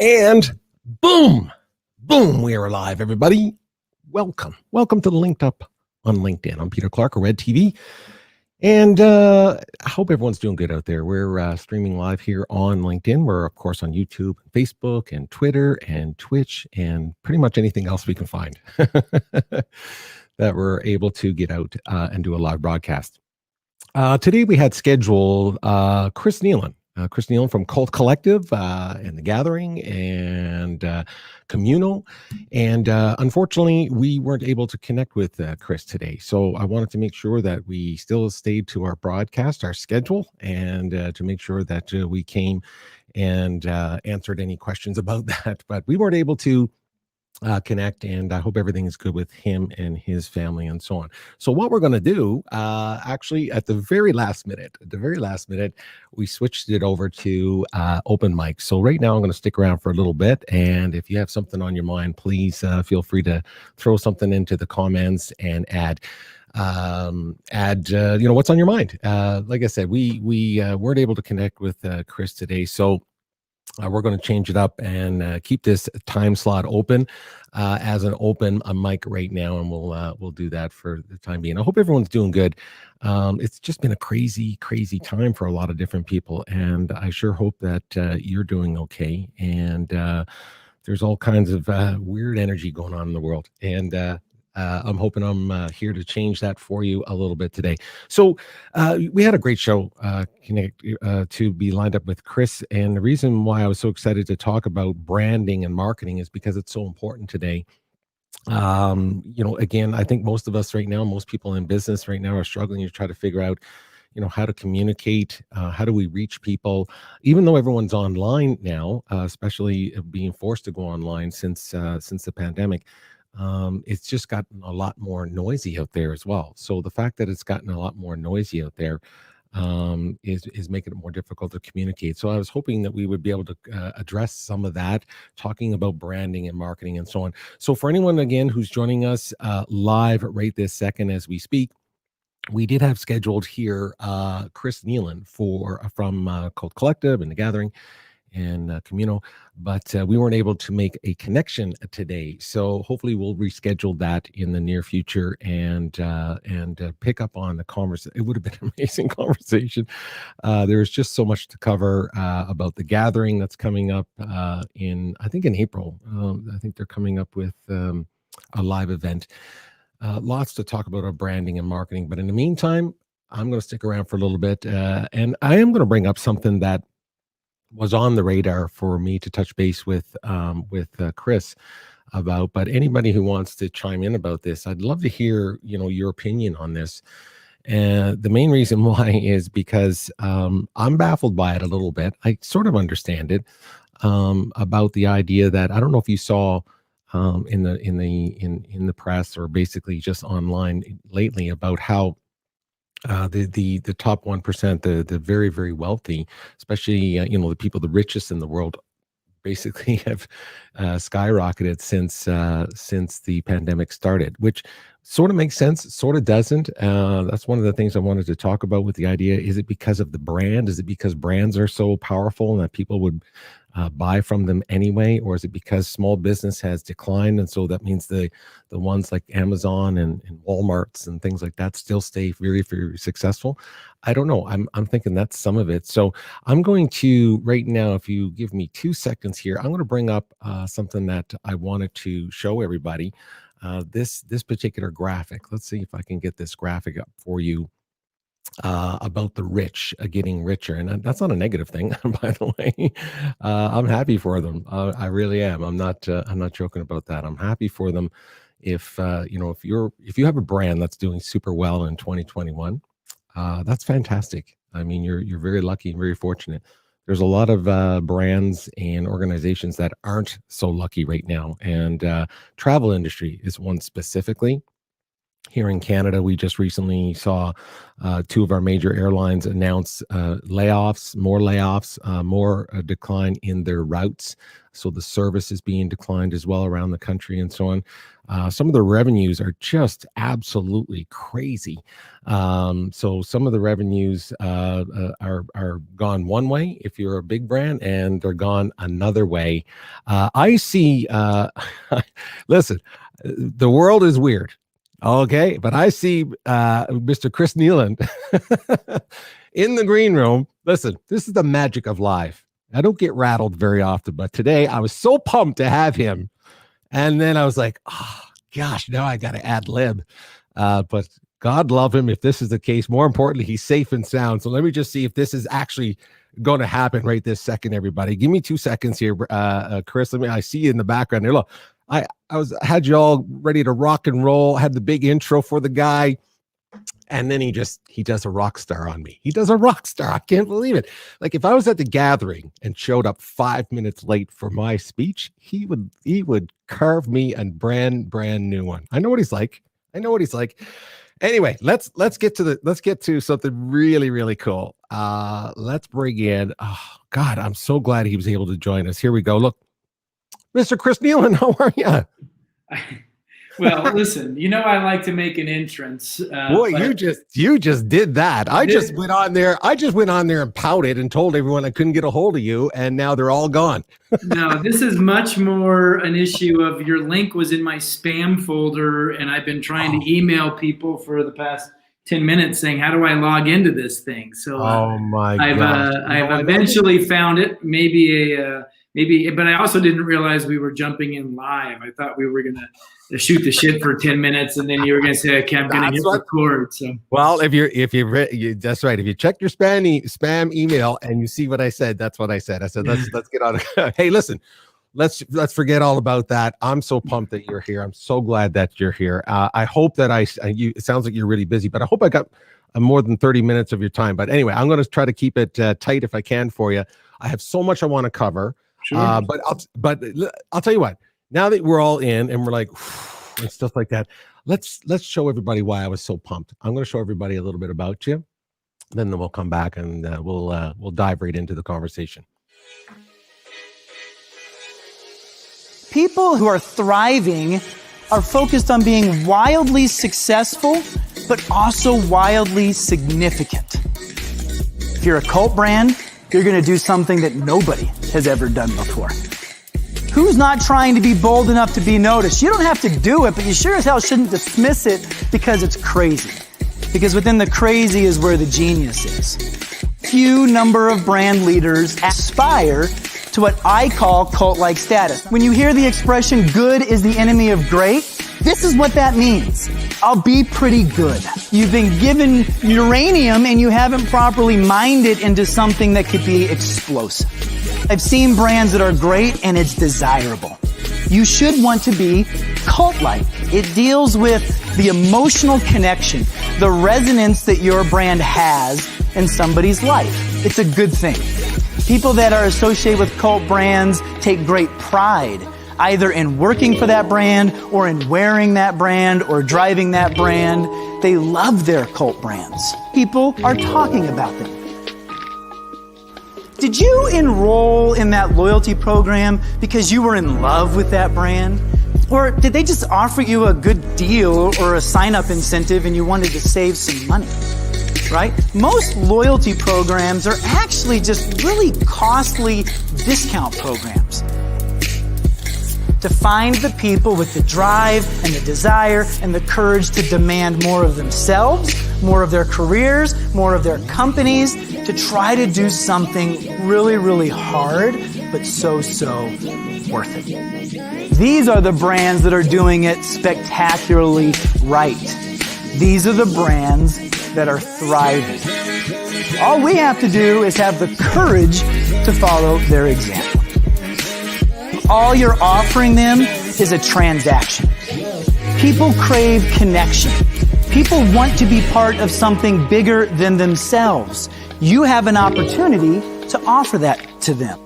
And boom, we are alive, everybody. Welcome to the LinkedUp on LinkedIn. I'm Peter Clarke, Red TV, and I hope everyone's doing good out there. We're streaming live here on LinkedIn. We're, of course, on YouTube, Facebook, and Twitter, and Twitch, and pretty much anything else we can find that we're able to get out and do a live broadcast. Today we had scheduled Chris Kneeland. Chris Kneeland from Cult Collective and The Gathering and Communo. And unfortunately, we weren't able to connect with Chris today. So I wanted to make sure that we still stayed to our broadcast, our schedule, and to make sure that we came and answered any questions about that. But we weren't able to connect, and I hope everything is good with him and his family and so on. So what we're going to do, actually, at the very last minute, we switched it over to open mic. So right now, I'm going to stick around for a little bit, and if you have something on your mind, please feel free to throw something into the comments and add what's on your mind. Like I said, we weren't able to connect with Chris today, so we're going to change it up and keep this time slot open as an open mic right now, and we'll do that for the time being. I hope everyone's doing good. It's just been a crazy time for a lot of different people, and I sure hope that you're doing okay. And there's all kinds of weird energy going on in the world, and I'm hoping I'm here to change that for you a little bit today. So we had a great show to be lined up with Chris. And the reason why I was so excited to talk about branding and marketing is because it's so important today. Again, I think most of us right now, most people in business right now are struggling to try to figure out, how to communicate, how do we reach people, even though everyone's online now, especially being forced to go online since the pandemic. It's just gotten a lot more noisy out there as well. So the fact that it's gotten a lot more noisy out there is making it more difficult to communicate. So I was hoping that we would be able to address some of that, talking about branding and marketing and so on. So for anyone, again, who's joining us live right this second as we speak, we did have scheduled here Chris Kneeland from Cult Collective and The Gathering and Communo, but we weren't able to make a connection today. So hopefully we'll reschedule that in the near future and pick up on the conversation. It would have been an amazing conversation. There's just so much to cover about The Gathering that's coming up in April. I think they're coming up with a live event. Lots to talk about our branding and marketing. But in the meantime, I'm going to stick around for a little bit, and I am going to bring up something that was on the radar for me to touch base with Chris about. But anybody who wants to chime in about this, I'd love to hear your opinion on this. And the main reason why is because I'm baffled by it a little bit. I sort of understand it about the idea that I don't know if you saw in the press or basically just online lately about how the top 1%, the very, very wealthy, especially the people, the richest in the world, basically have skyrocketed since the pandemic started, which sort of makes sense, sort of doesn't. That's one of the things I wanted to talk about with the idea. Is it because of the brand? Is it because brands are so powerful and that people would buy from them anyway? Or is it because small business has declined, and so that means the ones like Amazon and Walmarts and things like that still stay very, very successful? I don't know. I'm thinking that's some of it. So I'm going to right now, if you give me 2 seconds here, I'm going to bring up something that I wanted to show everybody. This particular graphic. Let's see if I can get this graphic up for you about the rich getting richer, and that's not a negative thing, by the way. I'm happy for them. I really am. I'm not. I'm not joking about that. I'm happy for them. If if you have a brand that's doing super well in 2021, that's fantastic. I mean, you're very lucky and very fortunate. There's a lot of brands and organizations that aren't so lucky right now, and travel industry is one specifically. Here in Canada, we just recently saw two of our major airlines announce layoffs, more decline in their routes. So the service is being declined as well around the country and so on. Some of the revenues are just absolutely crazy. So some of the revenues are gone one way if you're a big brand, and they're gone another way. I see. Listen, the world is weird. Okay, but I see Mr. Chris Kneeland in the green room. Listen, this is the magic of live. I don't get rattled very often, but today I was so pumped to have him. And then I was like, oh, gosh, now I got to ad lib. But God love him if this is the case. More importantly, he's safe and sound. So let me just see if this is actually going to happen right this second, everybody. Give me 2 seconds here, Chris. I see you in the background there. Look. I had you all ready to rock and roll, had the big intro for the guy, and then he does a rock star on me. He does a rock star. I can't believe it. Like, if I was at the gathering and showed up 5 minutes late for my speech, he would carve me a brand new one. I know what he's like. Anyway, let's get to something really, really cool. Let's bring in, oh God, I'm so glad he was able to join us. Here we go. Look. Mr. Chris Kneeland, how are you? Well, listen, I like to make an entrance. Boy, you just did that. I just went on there and pouted and told everyone I couldn't get a hold of you, and now they're all gone. No, this is much more an issue of your link was in my spam folder, and I've been trying to email people for the past 10 minutes saying, how do I log into this thing? So I've eventually found it. Maybe, but I also didn't realize we were jumping in live. I thought we were going to shoot the shit for 10 minutes, and then you were going to say, okay, I'm going to hit record. So, well, if that's right. If you check your spam email and you see what I said, that's what I said. I said, let's get on. Hey, listen, let's forget all about that. I'm so pumped that you're here. I'm so glad that you're here. I hope that it sounds like you're really busy, but I hope I got more than 30 minutes of your time. But anyway, I'm going to try to keep it tight if I can for you. I have so much I want to cover. Sure. But I'll tell you what. Now that we're all in and we're like and stuff like that, let's show everybody why I was so pumped. I'm going to show everybody a little bit about you. Then we'll come back and we'll dive right into the conversation. People who are thriving are focused on being wildly successful, but also wildly significant. If you're a cult brand, you're going to do something that nobody has ever done before. Who's not trying to be bold enough to be noticed? You don't have to do it, but you sure as hell shouldn't dismiss it because it's crazy. Because within the crazy is where the genius is. Few number of brand leaders aspire to what I call cult-like status. When you hear the expression, good is the enemy of great, this is what that means. I'll be pretty good. You've been given uranium and you haven't properly mined it into something that could be explosive. I've seen brands that are great and it's desirable. You should want to be cult-like. It deals with the emotional connection, the resonance that your brand has in somebody's life. It's a good thing. People that are associated with cult brands take great pride either in working for that brand or in wearing that brand or driving that brand. They love their cult brands. People are talking about them. Did you enroll in that loyalty program because you were in love with that brand? Or did they just offer you a good deal or a sign-up incentive and you wanted to save some money? Right? Most loyalty programs are actually just really costly discount programs. To find the people with the drive and the desire and the courage to demand more of themselves, more of their careers, more of their companies, to try to do something really, really hard, but so worth it. These are the brands that are doing it spectacularly right. These are the brands that are thriving. All we have to do is have the courage to follow their example. All you're offering them is a transaction. People crave connection. People want to be part of something bigger than themselves. You have an opportunity to offer that to them.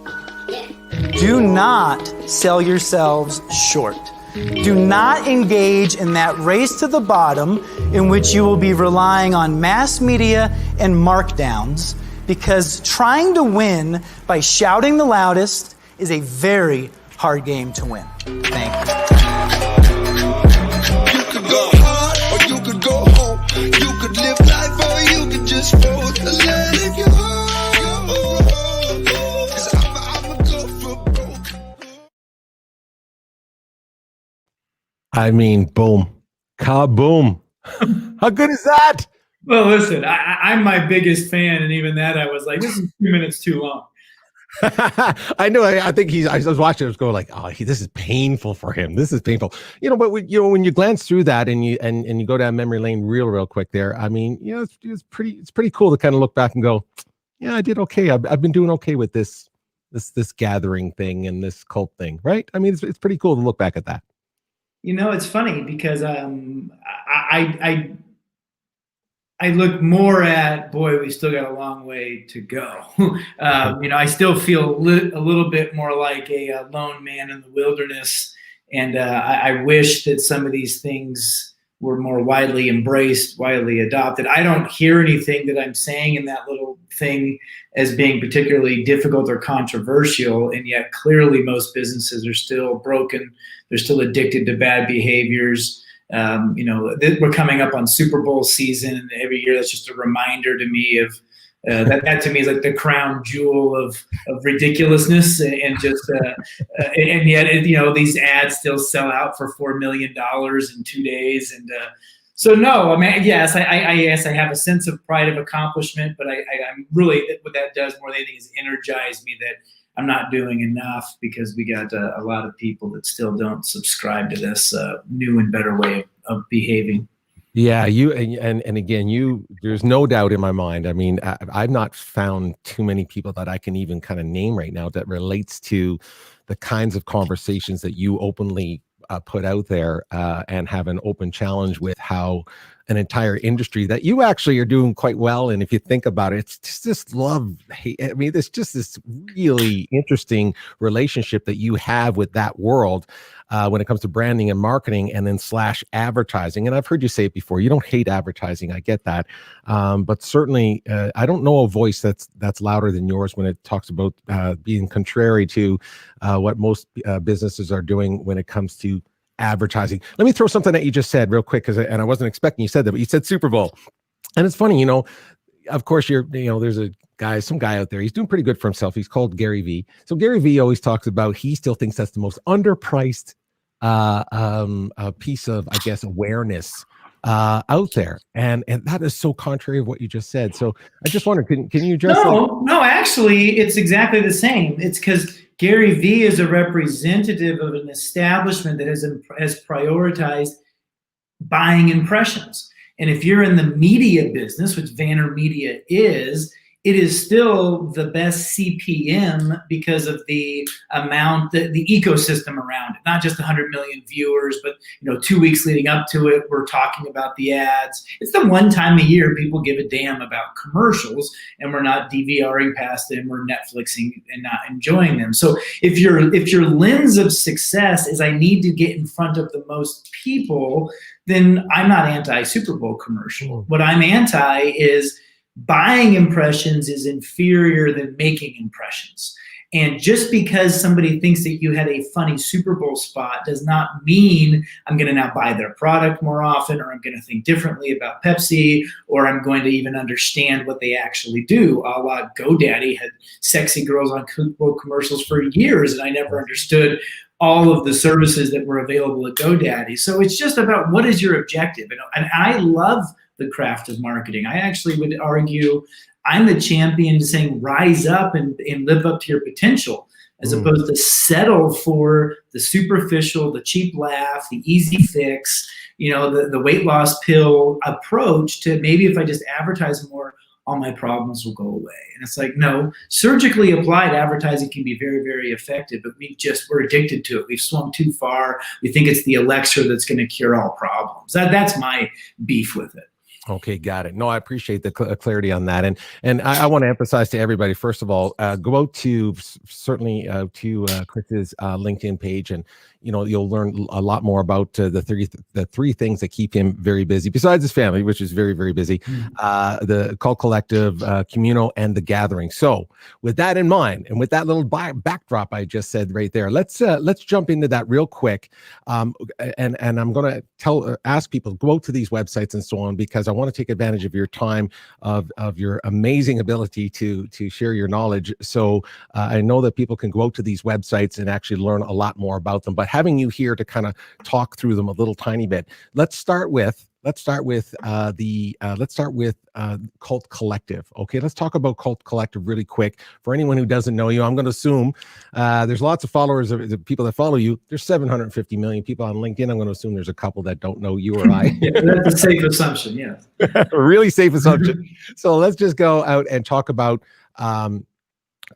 Do not sell yourselves short. Do not engage in that race to the bottom in which you will be relying on mass media and markdowns, because trying to win by shouting the loudest is a very hard game to win. Thank you. You could go hard or you could go home. You could live life or you could just fold the line. If you're home, 'cause I'ma go for broke. I mean, boom, kaboom. How good is that? Well, listen, I'm my biggest fan, and even that I was like, this is 2 minutes too long. I know. I think I was watching. I was going like, "Oh, this is painful for him. This is painful." But when you glance through that and you go down memory lane real quick there. I mean, it's pretty cool to kind of look back and go, "Yeah, I did okay. I've been doing okay with this gathering thing and this cult thing, right?" I mean, it's pretty cool to look back at that. It's funny because I look more at, boy, we still got a long way to go. I still feel a little bit more like a lone man in the wilderness. And I wish that some of these things were more widely embraced, widely adopted. I don't hear anything that I'm saying in that little thing as being particularly difficult or controversial. And yet clearly most businesses are still broken. They're still addicted to bad behaviors. We're coming up on Super Bowl season, and every year that's just a reminder to me of that to me is like the crown jewel of ridiculousness, and just and yet these ads still sell out for $4 million in 2 days, and so no, I mean, yes, I have a sense of pride of accomplishment, but I'm really, what that does more than anything is energize me that I'm not doing enough, because we got a lot of people that still don't subscribe to this new and better way of behaving. Yeah, and again, there's no doubt in my mind. I mean, I've not found too many people that I can even kind of name right now that relates to the kinds of conversations that you openly put out there and have an open challenge with, how an entire industry that you actually are doing quite well. And if you think about it, it's just this love hate. I mean, it's just this really interesting relationship that you have with that world when it comes to branding and marketing, and then / advertising. And I've heard you say it before, you don't hate advertising. I get that. But certainly I don't know a voice that's louder than yours when it talks about being contrary to what most businesses are doing when it comes to advertising. Let me throw something that you just said real quick, and I wasn't expecting you said that, but you said Super Bowl. And it's funny, of course, there's some guy out there, he's doing pretty good for himself. He's called Gary Vee. So Gary Vee always talks about, he still thinks that's the most underpriced piece of, I guess, awareness out there. And that is so contrary of what you just said. So I just wonder, can you address that? No, actually, it's exactly the same. It's because Gary Vee is a representative of an establishment that has prioritized buying impressions. And if you're in the media business, which VaynerMedia is, it is still the best CPM because of the amount, the ecosystem around it. Not just 100 million viewers, but 2 weeks leading up to it, we're talking about the ads. It's the one time a year people give a damn about commercials, and we're not DVRing past them or Netflixing and not enjoying them. So if your lens of success is I need to get in front of the most people, then I'm not anti Super Bowl commercial. What I'm anti is buying impressions is inferior than making impressions. And just because somebody thinks that you had a funny Super Bowl spot does not mean I'm going to now buy their product more often, or I'm going to think differently about Pepsi, or I'm going to even understand what they actually do. A la GoDaddy had sexy girls on Super Bowl commercials for years, and I never understood all of the services that were available at GoDaddy. So it's just about, what is your objective? And I love the craft of marketing. I actually would argue I'm the champion to saying rise up and live up to your potential. as opposed to settle for the superficial, the cheap laugh, the easy fix, the weight loss pill approach to maybe if I just advertise more, all my problems will go away. And it's like, no, surgically applied advertising can be very, very effective, but we're addicted to it. We've swung too far. We think it's the elixir that's going to cure all problems. That's my beef with it. Okay, got it. No, I appreciate the clarity on that, and I want to emphasize to everybody. First of all, go out to certainly to Chris's LinkedIn page, and you'll learn a lot more about the three things that keep him very busy, besides his family, which is very, very busy. The Cult Collective, Communo, and the Gathering. So, with that in mind, and with that little backdrop I just said right there, let's jump into that real quick. And I'm going to ask people to go out to these websites and so on, because I want to take advantage of your time, of your amazing ability to share your knowledge. So I know that people can go out to these websites and actually learn a lot more about them. But having you here to kind of talk through them a little tiny bit, let's start with Cult Collective. Okay, let's talk about Cult Collective really quick. For anyone who doesn't know you, I'm going to assume there's lots of followers of the people that follow you. There's 750 million people on LinkedIn. I'm going to assume there's a couple that don't know you or I. Yeah, that's a safe assumption. Yeah, a really safe assumption. So let's just go out and talk about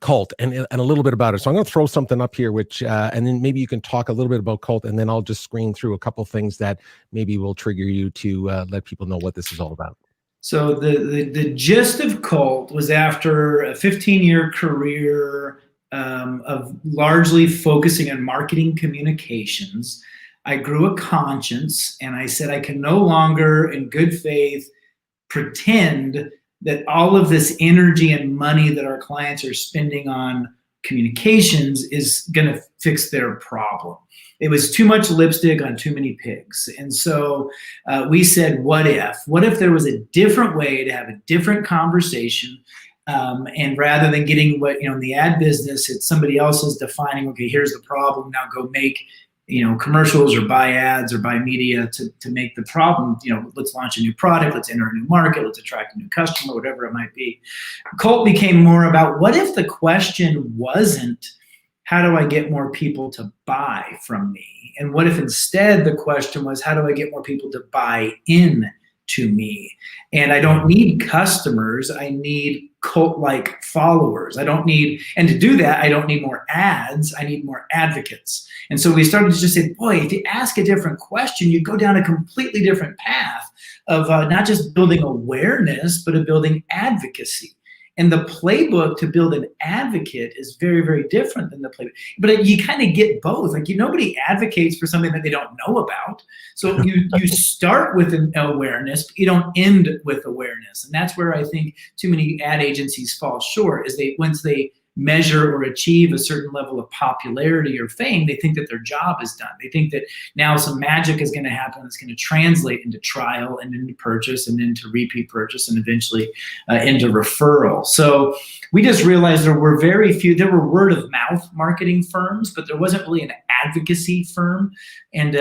Cult and a little bit about it. So I'm going to throw something up here, which and then maybe you can talk a little bit about Cult, and then I'll just screen through a couple things that maybe will trigger you to let people know what this is all about. So the gist of Cult was, after a 15-year career of largely focusing on marketing communications, I grew a conscience, and I said I can no longer, in good faith, pretend that all of this energy and money that our clients are spending on communications is going to fix their problem. It was too much lipstick on too many pigs. And so we said, what if there was a different way to have a different conversation? And rather than getting in the ad business, it's somebody else is defining, okay, here's the problem, now go make commercials or buy ads or buy media to make the problem. Let's launch a new product, let's enter a new market, let's attract a new customer, whatever it might be. Cult became more about, what if the question wasn't, how do I get more people to buy from me? And what if instead the question was, how do I get more people to buy in to me? And I don't need customers, I need cult-like followers. And to do that, I don't need more ads, I need more advocates. And so we started to just say, boy, if you ask a different question, you go down a completely different path of not just building awareness, but of building advocacy. And the playbook to build an advocate is very, very different than the playbook. But you kind of get both. Nobody advocates for something that they don't know about. So you start with an awareness, but you don't end with awareness. And that's where I think too many ad agencies fall short, is once they measure or achieve a certain level of popularity or fame, they think that their job is done. They think that now some magic is going to happen that's going to translate into trial and into purchase and into repeat purchase and eventually into referral. So we just realized there were very few. There were word of mouth marketing firms, but there wasn't really an advocacy firm. And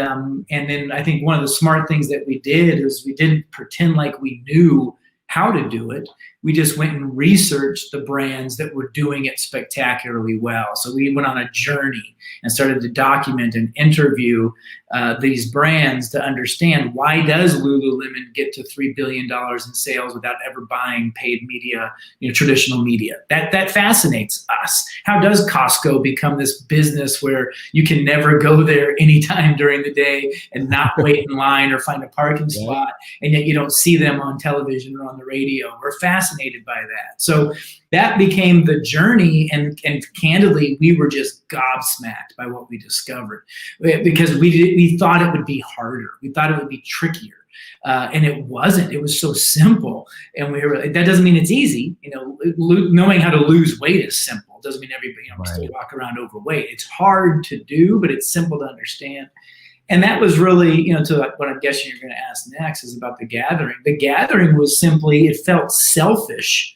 then I think one of the smart things that we did is we didn't pretend like we knew how to do it. We just went and researched the brands that were doing it spectacularly well. So we went on a journey and started to document and interview these brands to understand, why does Lululemon get to $3 billion in sales without ever buying paid media, traditional media? That fascinates us. How does Costco become this business where you can never go there anytime during the day and not wait in line or find a parking spot, and yet you don't see them on television or on the radio? We're fascinated by that. So that became the journey, and candidly, we were just gobsmacked by what we discovered, because we thought it would be harder. We thought it would be trickier. And it wasn't. It was so simple. And that doesn't mean it's easy. Knowing how to lose weight is simple. It doesn't mean everybody still walk around overweight. It's hard to do, but it's simple to understand. And that was really, to what I'm guessing you're going to ask next, is about the gathering. The gathering was simply, it felt selfish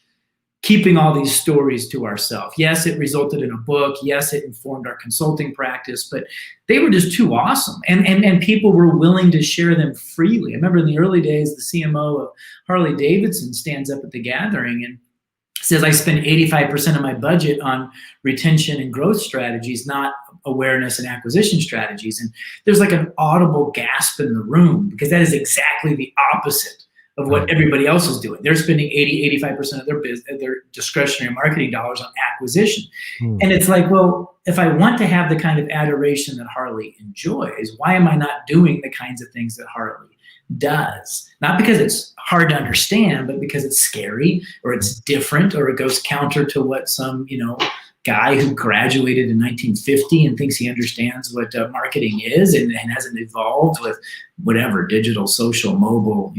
keeping all these stories to ourselves. Yes, it resulted in a book. Yes, it informed our consulting practice, but they were just too awesome. And people were willing to share them freely. I remember in the early days, the CMO of Harley Davidson stands up at the gathering and says I spend 85% of my budget on retention and growth strategies, not awareness and acquisition strategies. And there's like an audible gasp in the room, because that is exactly the opposite of what everybody else is doing. They're spending 85% of their discretionary marketing dollars on acquisition. And it's like, well, if I want to have the kind of adoration that Harley enjoys, why am I not doing the kinds of things that Harley does? Not because it's hard to understand, but because it's scary, or it's different, or it goes counter to what some, guy who graduated in 1950 and thinks he understands what marketing is, and hasn't evolved with whatever digital, social, mobile,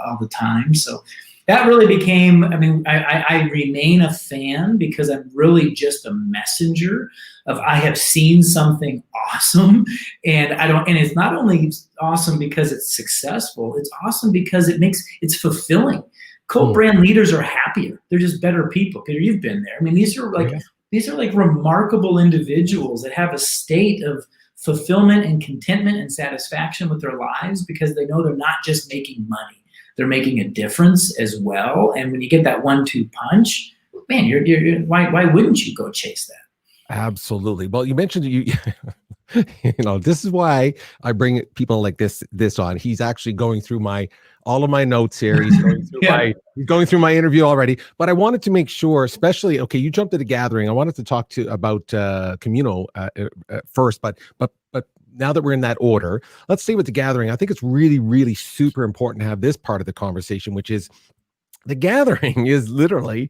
all the time. So that really became, I remain a fan, because I'm really just a messenger of, I have seen something awesome, and it's not only awesome because it's successful, it's awesome because it's fulfilling. Cult brand leaders are happier. They're just better people. Peter, you've been there. These are like remarkable individuals that have a state of fulfillment and contentment and satisfaction with their lives, because they know they're not just making money. They're making a difference as well. And when you get that 1-2 punch, man, why wouldn't you go chase that? Absolutely. Well, you mentioned this is why I bring people like this on. He's actually going through all of my notes here. He's going through my interview already. But I wanted to make sure, especially, okay, you jumped at a gathering. I wanted to talk about Communo first, but now that we're in that order, let's stay with the gathering. I think it's really, really super important to have this part of the conversation, which is the gathering is literally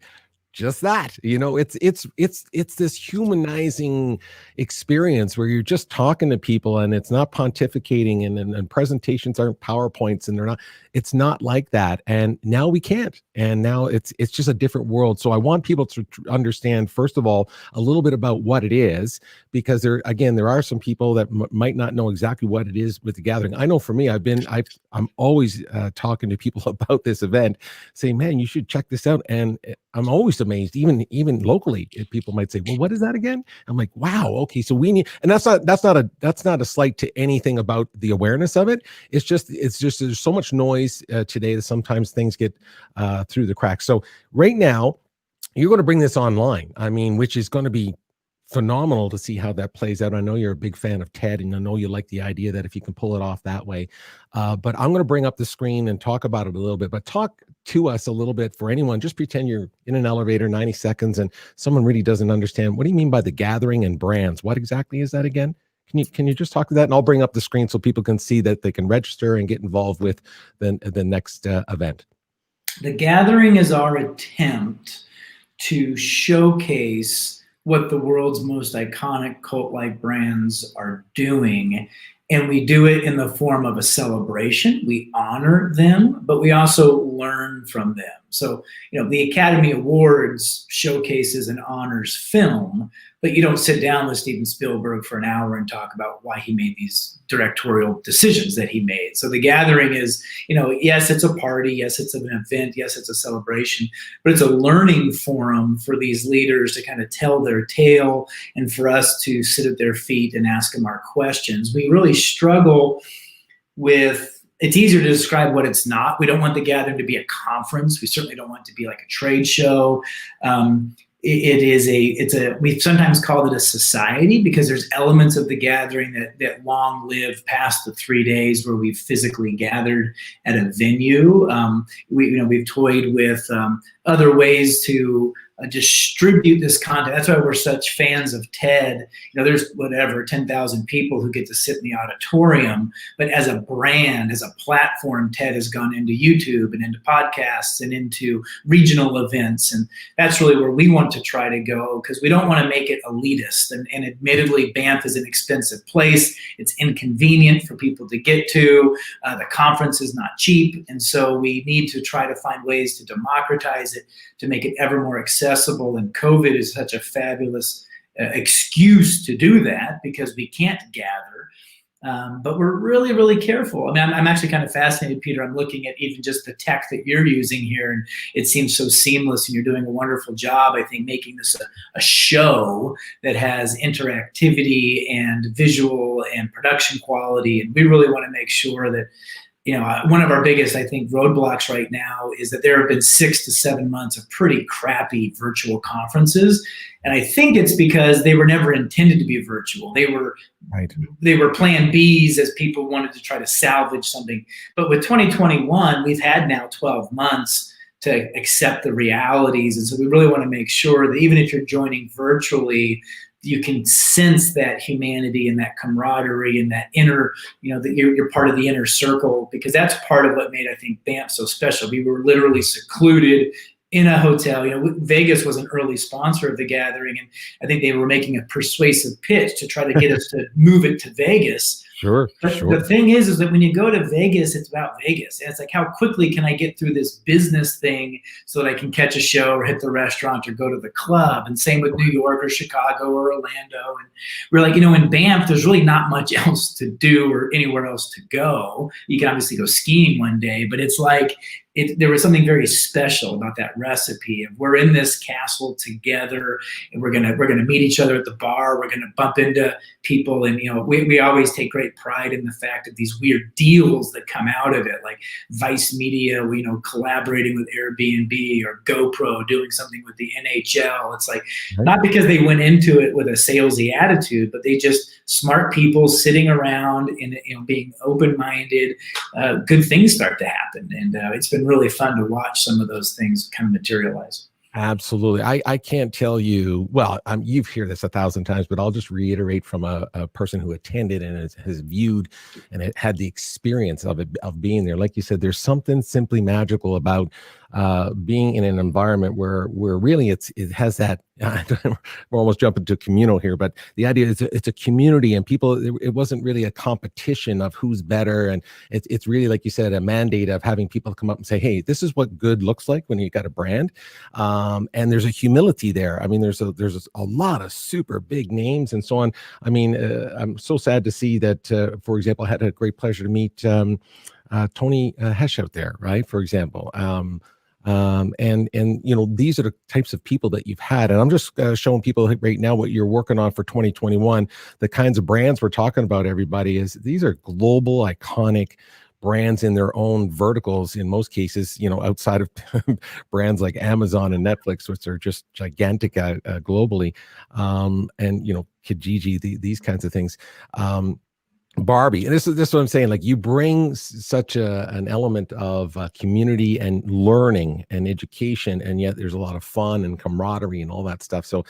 just that. It's this humanizing experience where you're just talking to people, and it's not pontificating, and presentations aren't PowerPoints, and it's not like that. And now we can't. And now it's just a different world. So I want people to understand, first of all, a little bit about what it is, because there are some people that might not know exactly what it is with the gathering. I know for me, I'm always talking to people about this event, saying, man, you should check this out. And I'm always amazed, even locally, if people might say, well, what is that again? I'm like, wow, okay, so we need, and that's not a slight to anything about the awareness of it. It's just there's so much noise today that sometimes things get through the cracks. So right now, you're going to bring this online, which is going to be phenomenal to see how that plays out. I know you're a big fan of TED, and I know you like the idea that if you can pull it off that way. But I'm going to bring up the screen and talk about it a little bit, but talk to us a little bit. For anyone, just pretend you're in an elevator, 90 seconds, and someone really doesn't understand. What do you mean by the gathering and brands? What exactly is that again? Can you just talk to that? And I'll bring up the screen so people can see that they can register and get involved with the next event. The gathering is our attempt to showcase what the world's most iconic cult-like brands are doing. And we do it in the form of a celebration. We honor them, but we also learn from them. So, the Academy Awards showcases and honors film, but you don't sit down with Steven Spielberg for an hour and talk about why he made these directorial decisions that he made. So the gathering is, yes, it's a party. Yes, it's an event. Yes, it's a celebration, but it's a learning forum for these leaders to kind of tell their tale, and for us to sit at their feet and ask them our questions. We really struggle with, it's easier to describe what it's not. We don't want the gathering to be a conference. We certainly don't want it to be like a trade show. We've sometimes called it a society, because there's elements of the gathering that long live past the 3 days where we've physically gathered at a venue. We've toyed with other ways to distribute this content. That's why we're such fans of TED. There's 10,000 people who get to sit in the auditorium, but as a brand, as a platform, TED has gone into YouTube and into podcasts and into regional events. And that's really where we want to try to go, because we don't want to make it elitist. And admittedly, Banff is an expensive place. It's inconvenient for people to get to. The conference is not cheap. And so we need to try to find ways to democratize it, to make it ever more accessible. And COVID is such a fabulous excuse to do that, because we can't gather. But we're really, really careful. I'm actually kind of fascinated, Peter. I'm looking at even just the tech that you're using here, and it seems so seamless, and you're doing a wonderful job, I think, making this a show that has interactivity and visual and production quality. And we really want to make sure that one of our biggest, I think, roadblocks right now is that there have been 6 to 7 months of pretty crappy virtual conferences. And I think it's because they were never intended to be virtual. They were plan Bs as people wanted to try to salvage something. But with 2021, we've had now 12 months to accept the realities. And so we really want to make sure that even if you're joining virtually, you can sense that humanity and that camaraderie and that inner, that you're part of the inner circle, because that's part of what made, I think, Banff so special. We were literally secluded in a hotel. Vegas was an early sponsor of the gathering, and I think they were making a persuasive pitch to try to get us to move it to Vegas. Sure. The thing is that when you go to Vegas, it's about Vegas. And it's like, how quickly can I get through this business thing so that I can catch a show or hit the restaurant or go to the club? And same with New York or Chicago or Orlando. And we're like, in Banff, there's really not much else to do or anywhere else to go. You can obviously go skiing one day, but it's like, there was something very special about that recipe of we're in this castle together, and we're gonna meet each other at the bar. We're gonna bump into people, and we always take great pride in the fact of these weird deals that come out of it, like Vice Media, collaborating with Airbnb, or GoPro doing something with the NHL. It's like not because they went into it with a salesy attitude, but they just smart people sitting around and being open-minded. Good things start to happen, and it's been really fun to watch some of those things kind of materialize. Absolutely. I can't tell you, well, you've heard this 1,000 times, but I'll just reiterate from a person who attended and has viewed and had the experience of being there. Like you said, there's something simply magical about being in an environment where really it has that, we're almost jumping to Communo here, but the idea is it's a community, and people, it wasn't really a competition of who's better. And it's really, like you said, a mandate of having people come up and say, hey, this is what good looks like when you got a brand. And there's a humility there. I mean, there's a lot of super big names and so on. I mean, I'm so sad to see that, for example, I had a great pleasure to meet Tony Hesh out there, right? For example, and these are the types of people that you've had. And I'm just showing people right now what you're working on for 2021. The kinds of brands we're talking about, everybody, these are global, iconic brands in their own verticals, in most cases, outside of brands like Amazon and Netflix, which are just gigantic globally, and Kijiji, these kinds of things. Barbie, and this is what I'm saying. Like, you bring such an element of community and learning and education, and yet there's a lot of fun and camaraderie and all that stuff. So,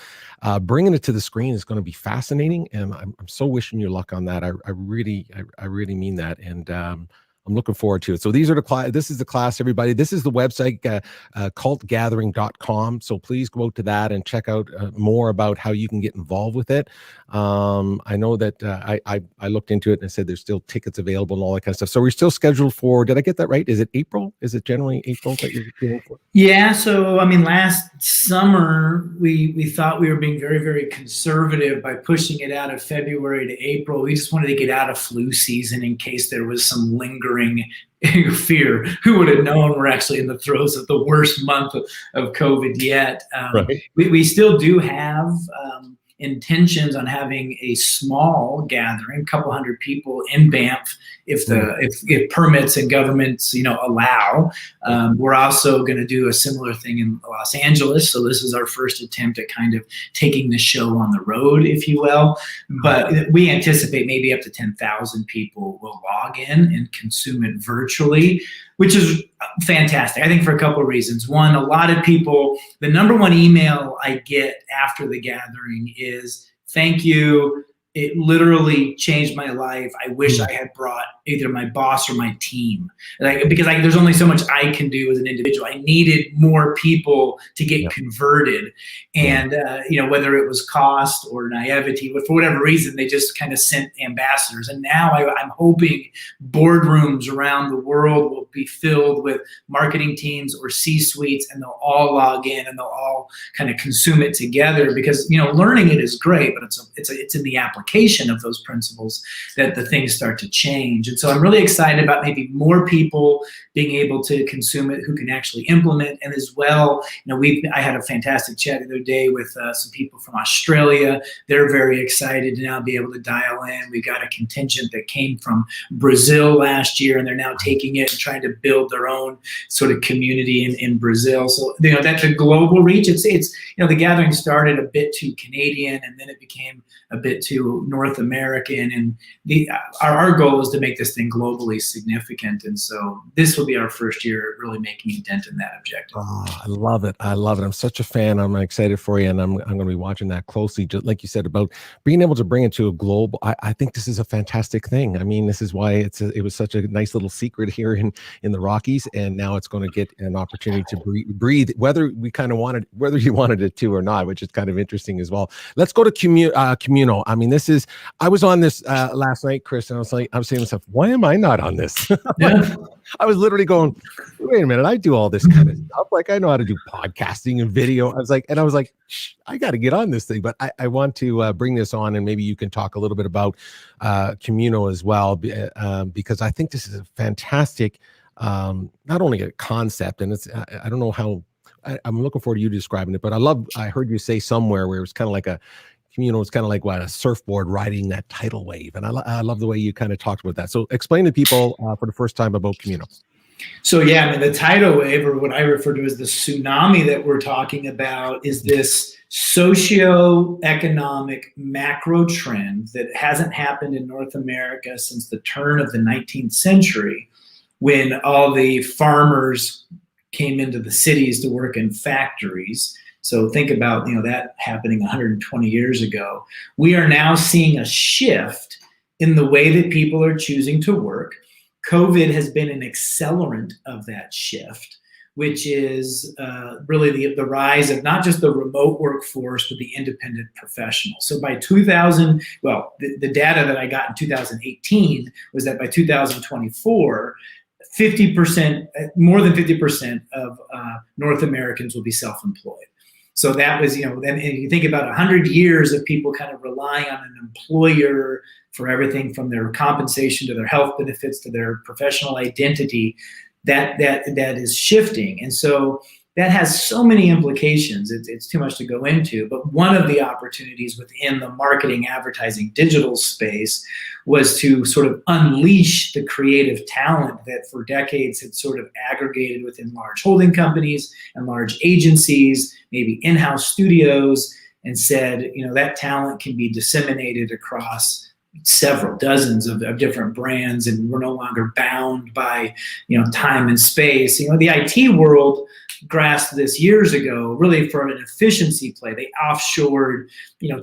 bringing it to the screen is going to be fascinating, and I'm so wishing you luck on that. I really mean that, and I'm looking forward to it. So these are the class. This is the class, everybody. This is the website, cultgathering.com. So please go out to that and check out more about how you can get involved with it. I know that I looked into it and it said there's still tickets available and all that kind of stuff. So we're still scheduled for, did I get that right? Is it April? Is it generally April that you're doing for? Yeah. So, I mean, last summer, we thought we were being very, very conservative by pushing it out of February to April. We just wanted to get out of flu season in case there was some lingering fear. Who would have known we're actually in the throes of the worst month of COVID yet? Right. We still do have intentions on having a small gathering, a couple hundred people in Banff, if permits and governments allow. We're also going to do a similar thing in Los Angeles. So this is our first attempt at kind of taking the show on the road, if you will. But we anticipate maybe up to 10,000 people will log in and consume it virtually, which is fantastic. I think for a couple of reasons. One, a lot of people, the number one email I get after the gathering is, thank you. It literally changed my life. I wish I had brought either my boss or my team, because there's only so much I can do as an individual. I needed more people to get converted, and whether it was cost or naivety, but for whatever reason, they just kind of sent ambassadors. And now I'm hoping boardrooms around the world will be filled with marketing teams or C-suites, and they'll all log in and they'll all kind of consume it together, because learning it is great, but it's in the application. application of those principles that the things start to change. And so I'm really excited about maybe more people being able to consume it who can actually implement. And as well, I had a fantastic chat the other day with some people from Australia. They're very excited to now be able to dial in. We got a contingent that came from Brazil last year, and they're now taking it and trying to build their own sort of community in Brazil. So that's a global reach. It's the gathering started a bit too Canadian, and then it became a bit too North American. And our goal is to make this thing globally significant. And so this will be our first year really making a dent in that objective. Oh, I love it. I love it. I'm such a fan. I'm excited for you, and I'm going to be watching that closely. Just like you said about being able to bring it to a global. I think this is a fantastic thing. I mean, this is why it was such a nice little secret here in the Rockies, and now it's going to get an opportunity to breathe, whether you wanted it to or not, which is kind of interesting as well. Let's go to Communo. I mean, I was on this last night, Chris, and I was saying to myself, why am I not on this? Yeah. I was literally going, wait a minute, I do all this kind of stuff. Like, I know how to do podcasting and video. I was like, I got to get on this thing. But I want to bring this on, and maybe you can talk a little bit about Communo as well, because I think this is a fantastic, not only a concept, and I don't know how, I'm looking forward to you describing it, but I heard you say somewhere where it was kind of like Communo is kind of like a surfboard riding that tidal wave. And I love the way you kind of talked about that. So explain to people for the first time about Communo. So yeah, I mean, the tidal wave, or what I refer to as the tsunami that we're talking about, is this socio-economic macro trend that hasn't happened in North America since the turn of the 19th century, when all the farmers came into the cities to work in factories. So think about that happening 120 years ago. We are now seeing a shift in the way that people are choosing to work. COVID has been an accelerant of that shift, which is really the rise of not just the remote workforce, but the independent professional. So by the data that I got in 2018 was that by 2024, 50%, more than 50% of North Americans will be self-employed. So that was, then you think about 100 years of people kind of relying on an employer for everything from their compensation to their health benefits to their professional identity, that is shifting. And so that has so many implications. It's too much to go into. But one of the opportunities within the marketing, advertising, digital space was to sort of unleash the creative talent that for decades had sort of aggregated within large holding companies and large agencies, maybe in-house studios, and said, that talent can be disseminated across several dozens of different brands, and we're no longer bound by time and space. The IT world grasped this years ago, really for an efficiency play. They offshored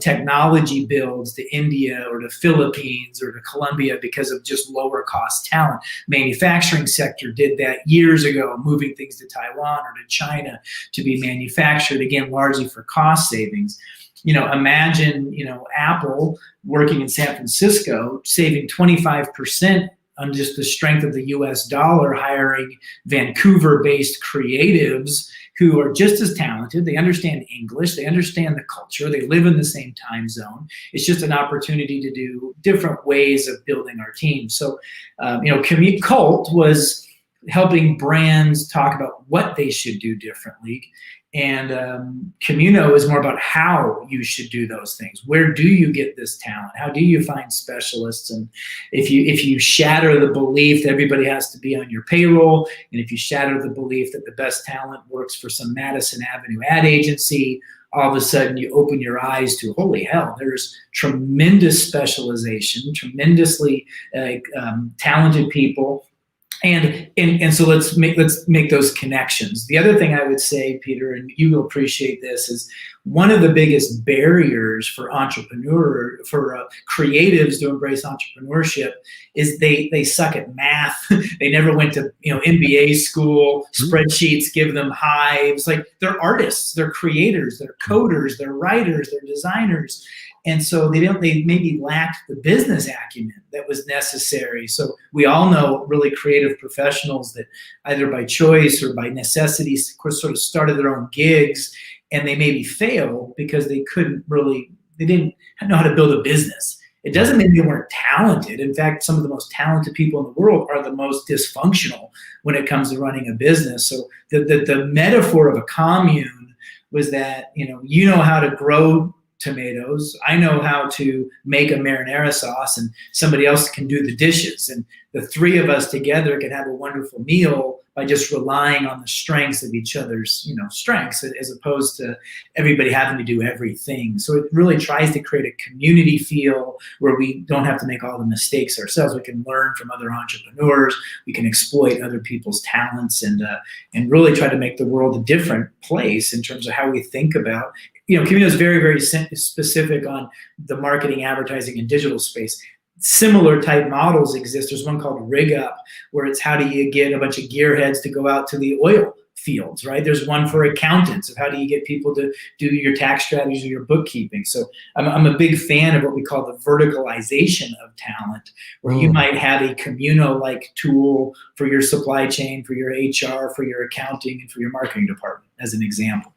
technology builds to India or to Philippines or to Colombia because of just lower cost talent. Manufacturing sector did that years ago, moving things to Taiwan or to China to be manufactured, again largely for cost savings. Imagine, Apple working in San Francisco, saving 25% on just the strength of the US dollar, hiring Vancouver-based creatives who are just as talented. They understand English, they understand the culture, they live in the same time zone. It's just an opportunity to do different ways of building our team. So, Cult was helping brands talk about what they should do differently. And Communo is more about how you should do those things. Where do you get this talent? How do you find specialists? And if you shatter the belief that everybody has to be on your payroll, and if you shatter the belief that the best talent works for some Madison Avenue ad agency, all of a sudden you open your eyes to, holy hell, there's tremendous specialization, tremendously talented people. And so let's make those connections. The other thing I would say, Peter, and you will appreciate this, is one of the biggest barriers for creatives to embrace entrepreneurship is they suck at math. They never went to MBA school. Spreadsheets give them hives. Like, they're artists, they're creators, they're coders, they're writers, they're designers. And so they maybe lacked the business acumen that was necessary. So we all know really creative professionals that either by choice or by necessity sort of started their own gigs, and they maybe failed because they didn't know how to build a business. It doesn't mean they weren't talented. In fact, some of the most talented people in the world are the most dysfunctional when it comes to running a business. So the metaphor of a commune was that, you know how to grow tomatoes. I know how to make a marinara sauce, and somebody else can do the dishes. And the three of us together can have a wonderful meal by just relying on the strengths of each other's, strengths, as opposed to everybody having to do everything. So it really tries to create a community feel where we don't have to make all the mistakes ourselves. We can learn from other entrepreneurs. We can exploit other people's talents, and really try to make the world a different place in terms of how we think about. Communo is very, very specific on the marketing, advertising, and digital space. Similar type models exist. There's one called LinkedUp, where it's how do you get a bunch of gearheads to go out to the oil fields, right? There's one for accountants of how do you get people to do your tax strategies or your bookkeeping. So I'm a big fan of what we call the verticalization of talent, where you might have a Communo-like tool for your supply chain, for your HR, for your accounting, and for your marketing department, as an example.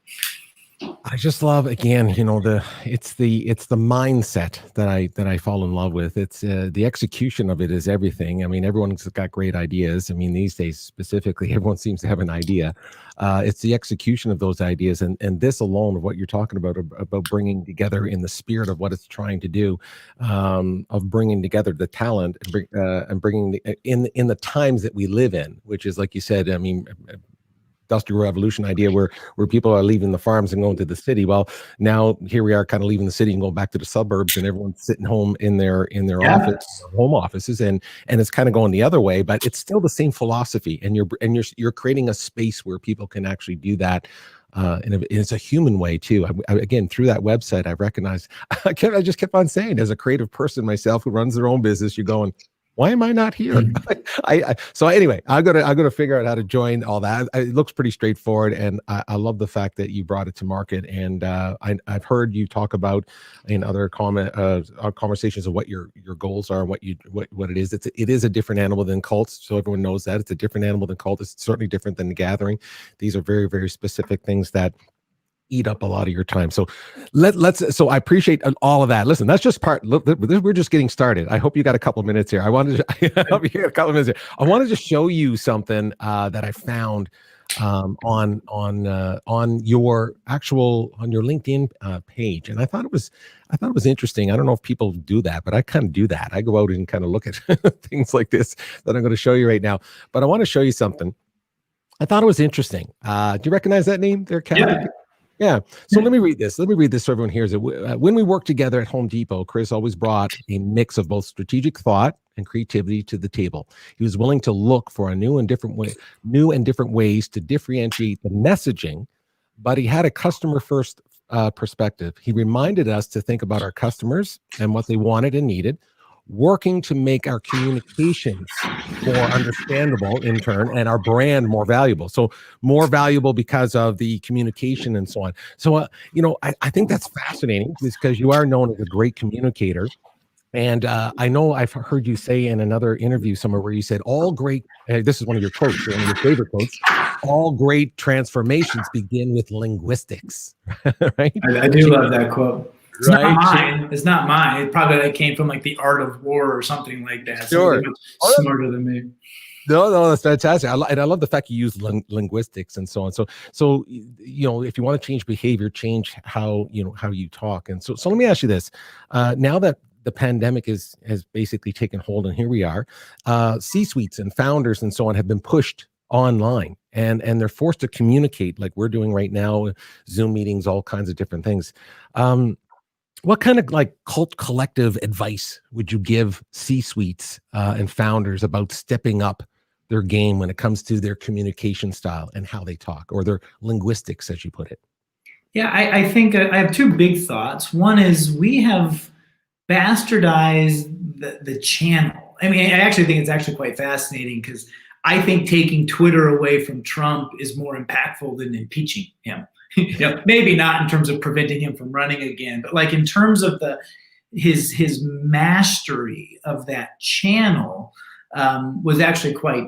I just love, again, it's the mindset that I fall in love with. It's the execution of it is everything. I mean, everyone's got great ideas. I mean, these days specifically, everyone seems to have an idea. It's the execution of those ideas, and this alone of what you're talking about bringing together in the spirit of what it's trying to do, of bringing together the talent and bringing in the times that we live in, which is, like you said, I mean, Industrial Revolution idea where people are leaving the farms and going to the city. Well, now here we are kind of leaving the city and going back to the suburbs, and everyone's sitting home in their home offices, and it's kind of going the other way, but it's still the same philosophy, and you're creating a space where people can actually do that. And it's a human way too. Again, through that website, I recognized, I just kept on saying, as a creative person myself who runs their own business, you're going, why am I not here? So anyway, I gotta figure out how to join all that. It looks pretty straightforward, and I love the fact that you brought it to market. And I've heard you talk about in other conversations of what your goals are, what it is. It is a different animal than cults, so everyone knows that it's a different animal than cult. It's certainly different than the gathering. These are very, very specific things that eat up a lot of your time. So so I appreciate all of that. Listen, that's just we're just getting started. I hope you got a couple of minutes here. I wanted to show you something that I found on your LinkedIn page, and I thought it was interesting. I don't know if people do that, but I kind of do that. I go out and kind of look at things like this that I'm going to show you right now. But I want to show you something. I thought it was interesting. Do you recognize that name there, Captain? Yeah. So let me read this. Let me read this so everyone hears it. When we worked together at Home Depot, Chris always brought a mix of both strategic thought and creativity to the table. He was willing to look for new and different ways to differentiate the messaging, but he had a customer first perspective. He reminded us to think about our customers and what they wanted and needed, working to make our communications more understandable in turn, and our brand more valuable. So more valuable because of the communication and so on. So, I think that's fascinating because you are known as a great communicator. And I know I've heard you say in another interview somewhere where you said all great, this is one of your quotes, one of your favorite quotes, all great transformations begin with linguistics, right? I do love that quote. It's not mine. It's not mine. It probably came from like The Art of War or something like that. Sure. Smarter than me. No, that's fantastic. I love the fact you use linguistics and so on. So if you want to change behavior, change how you talk. And so let me ask you this: now that the pandemic has basically taken hold, and here we are, C-suites and founders and so on have been pushed online, and they're forced to communicate like we're doing right now, Zoom meetings, all kinds of different things. What kind of cult collective advice would you give C-suites and founders about stepping up their game when it comes to their communication style and how they talk, or their linguistics, as you put it? Yeah, I think I have two big thoughts. One is we have bastardized the channel. I mean, I actually think it's actually quite fascinating, because I think taking Twitter away from Trump is more impactful than impeaching him. Maybe not in terms of preventing him from running again, but like in terms of his mastery of that channel was actually quite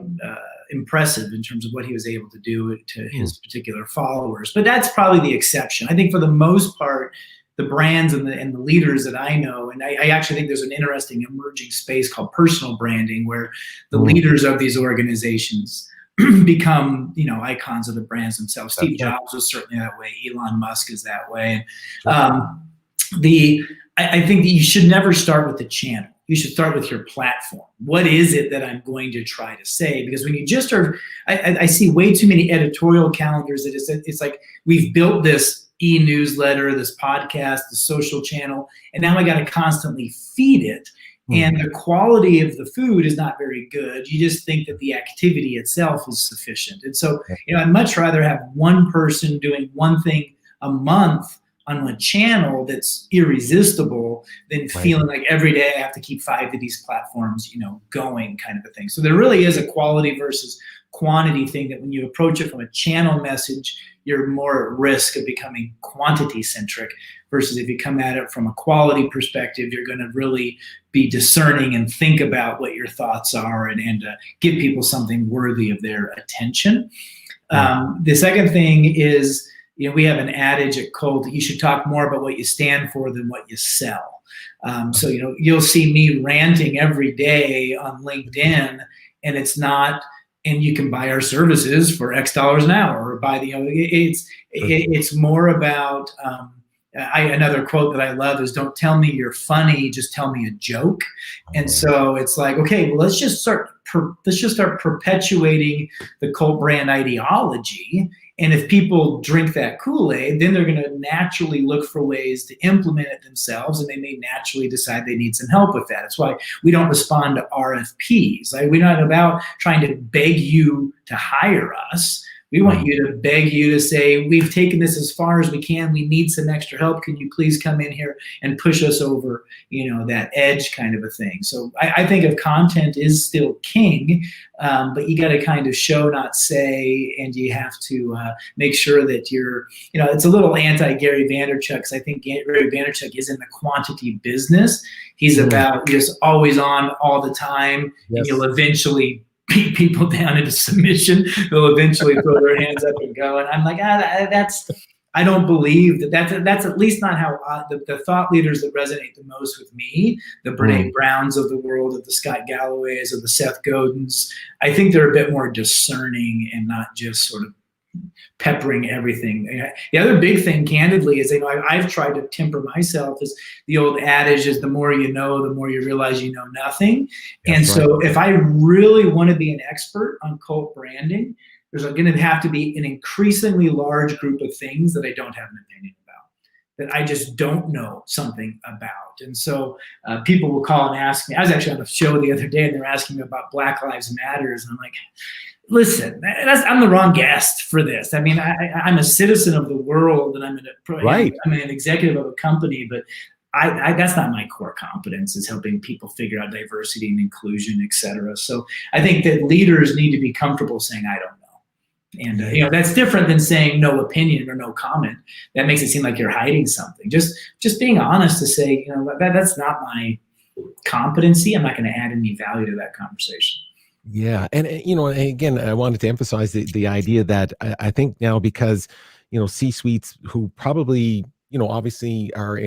impressive in terms of what he was able to do to his particular followers. But that's probably the exception. I think for the most part, the brands and the leaders that I know, and I actually think there's an interesting emerging space called personal branding, where the leaders of these organizations become, icons of the brands themselves. Steve Jobs was certainly that way. Elon Musk is that way. I think that you should never start with the channel. You should start with your platform. What is it that I'm going to try to say? Because when you just are, I see way too many editorial calendars that it's like we've built this e-newsletter, this podcast, the social channel, and now I got to constantly feed it. And the quality of the food is not very good. You just think that the activity itself is sufficient. And so, I'd much rather have one person doing one thing a month on a channel that's irresistible than feeling like every day I have to keep 5 of these platforms, going, kind of a thing. So there really is a quality versus quantity thing, that when you approach it from a channel message, you're more at risk of becoming quantity centric, versus if you come at it from a quality perspective, you're going to really be discerning and think about what your thoughts are, and give people something worthy of their attention. The second thing is, we have an adage at Colt that you should talk more about what you stand for than what you sell. So, you'll see me ranting every day on LinkedIn, and it's not, and you can buy our services for X dollars an hour, or buy it's more about, another quote that I love is, don't tell me you're funny, just tell me a joke. And so it's like, okay, well, let's just start perpetuating the Colt brand ideology. And if people drink that Kool-Aid, then they're going to naturally look for ways to implement it themselves, and they may naturally decide they need some help with that. That's why we don't respond to RFPs. Like, we're not about trying to beg you to hire us. We want you to beg you to say, we've taken this as far as we can. We need some extra help. Can you please come in here and push us over, that edge, kind of a thing. So I think of content is still king, but you got to kind of show, not say, and you have to make sure that you're, it's a little anti-Gary Vaynerchuk, because I think Gary Vaynerchuk is in the quantity business. He's about just always on all the time, and you'll eventually beat people down into submission. They'll eventually throw their hands up and go. And I'm like, I don't believe that's at least not how the thought leaders that resonate the most with me, the Brene Browns of the world, of the Scott Galloways, of the Seth Godins, I think they're a bit more discerning and not just sort of peppering everything. The other big thing, candidly, is I've tried to temper myself. Is the old adage is, the more you know, the more you realize you know nothing. And so if I really want to be an expert on Colt branding, there's going to have to be an increasingly large group of things that I don't have an opinion about, that I just don't know something about. And so people will call and ask me. I was actually on a show the other day, and they're asking me about Black Lives Matters, and I'm like, listen, I'm the wrong guest for this. I mean, I'm a citizen of the world, and I'm an executive of a company, but that's not my core competence, is helping people figure out diversity and inclusion, et cetera. So I think that leaders need to be comfortable saying, I don't know. And that's different than saying no opinion or no comment. That makes it seem like you're hiding something. Just being honest to say, that's not my competency. I'm not going to add any value to that conversation. Yeah. And, again, I wanted to emphasize the idea that I think now, because, C-suites who probably, obviously are,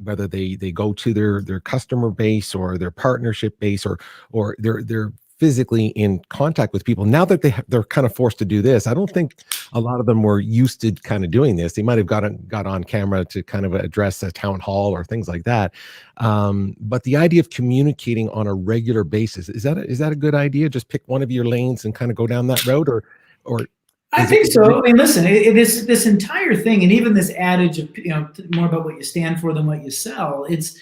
whether they go to their customer base or their partnership base, or they're physically in contact with people. Now that they're kind of forced to do this, I don't think a lot of them were used to kind of doing this. They might have got on camera to kind of address a town hall or things like that. But the idea of communicating on a regular basis, is that a good idea? Just pick one of your lanes and kind of go down that road, or I think so. I mean, listen, this entire thing, and even this adage of more about what you stand for than what you sell. It's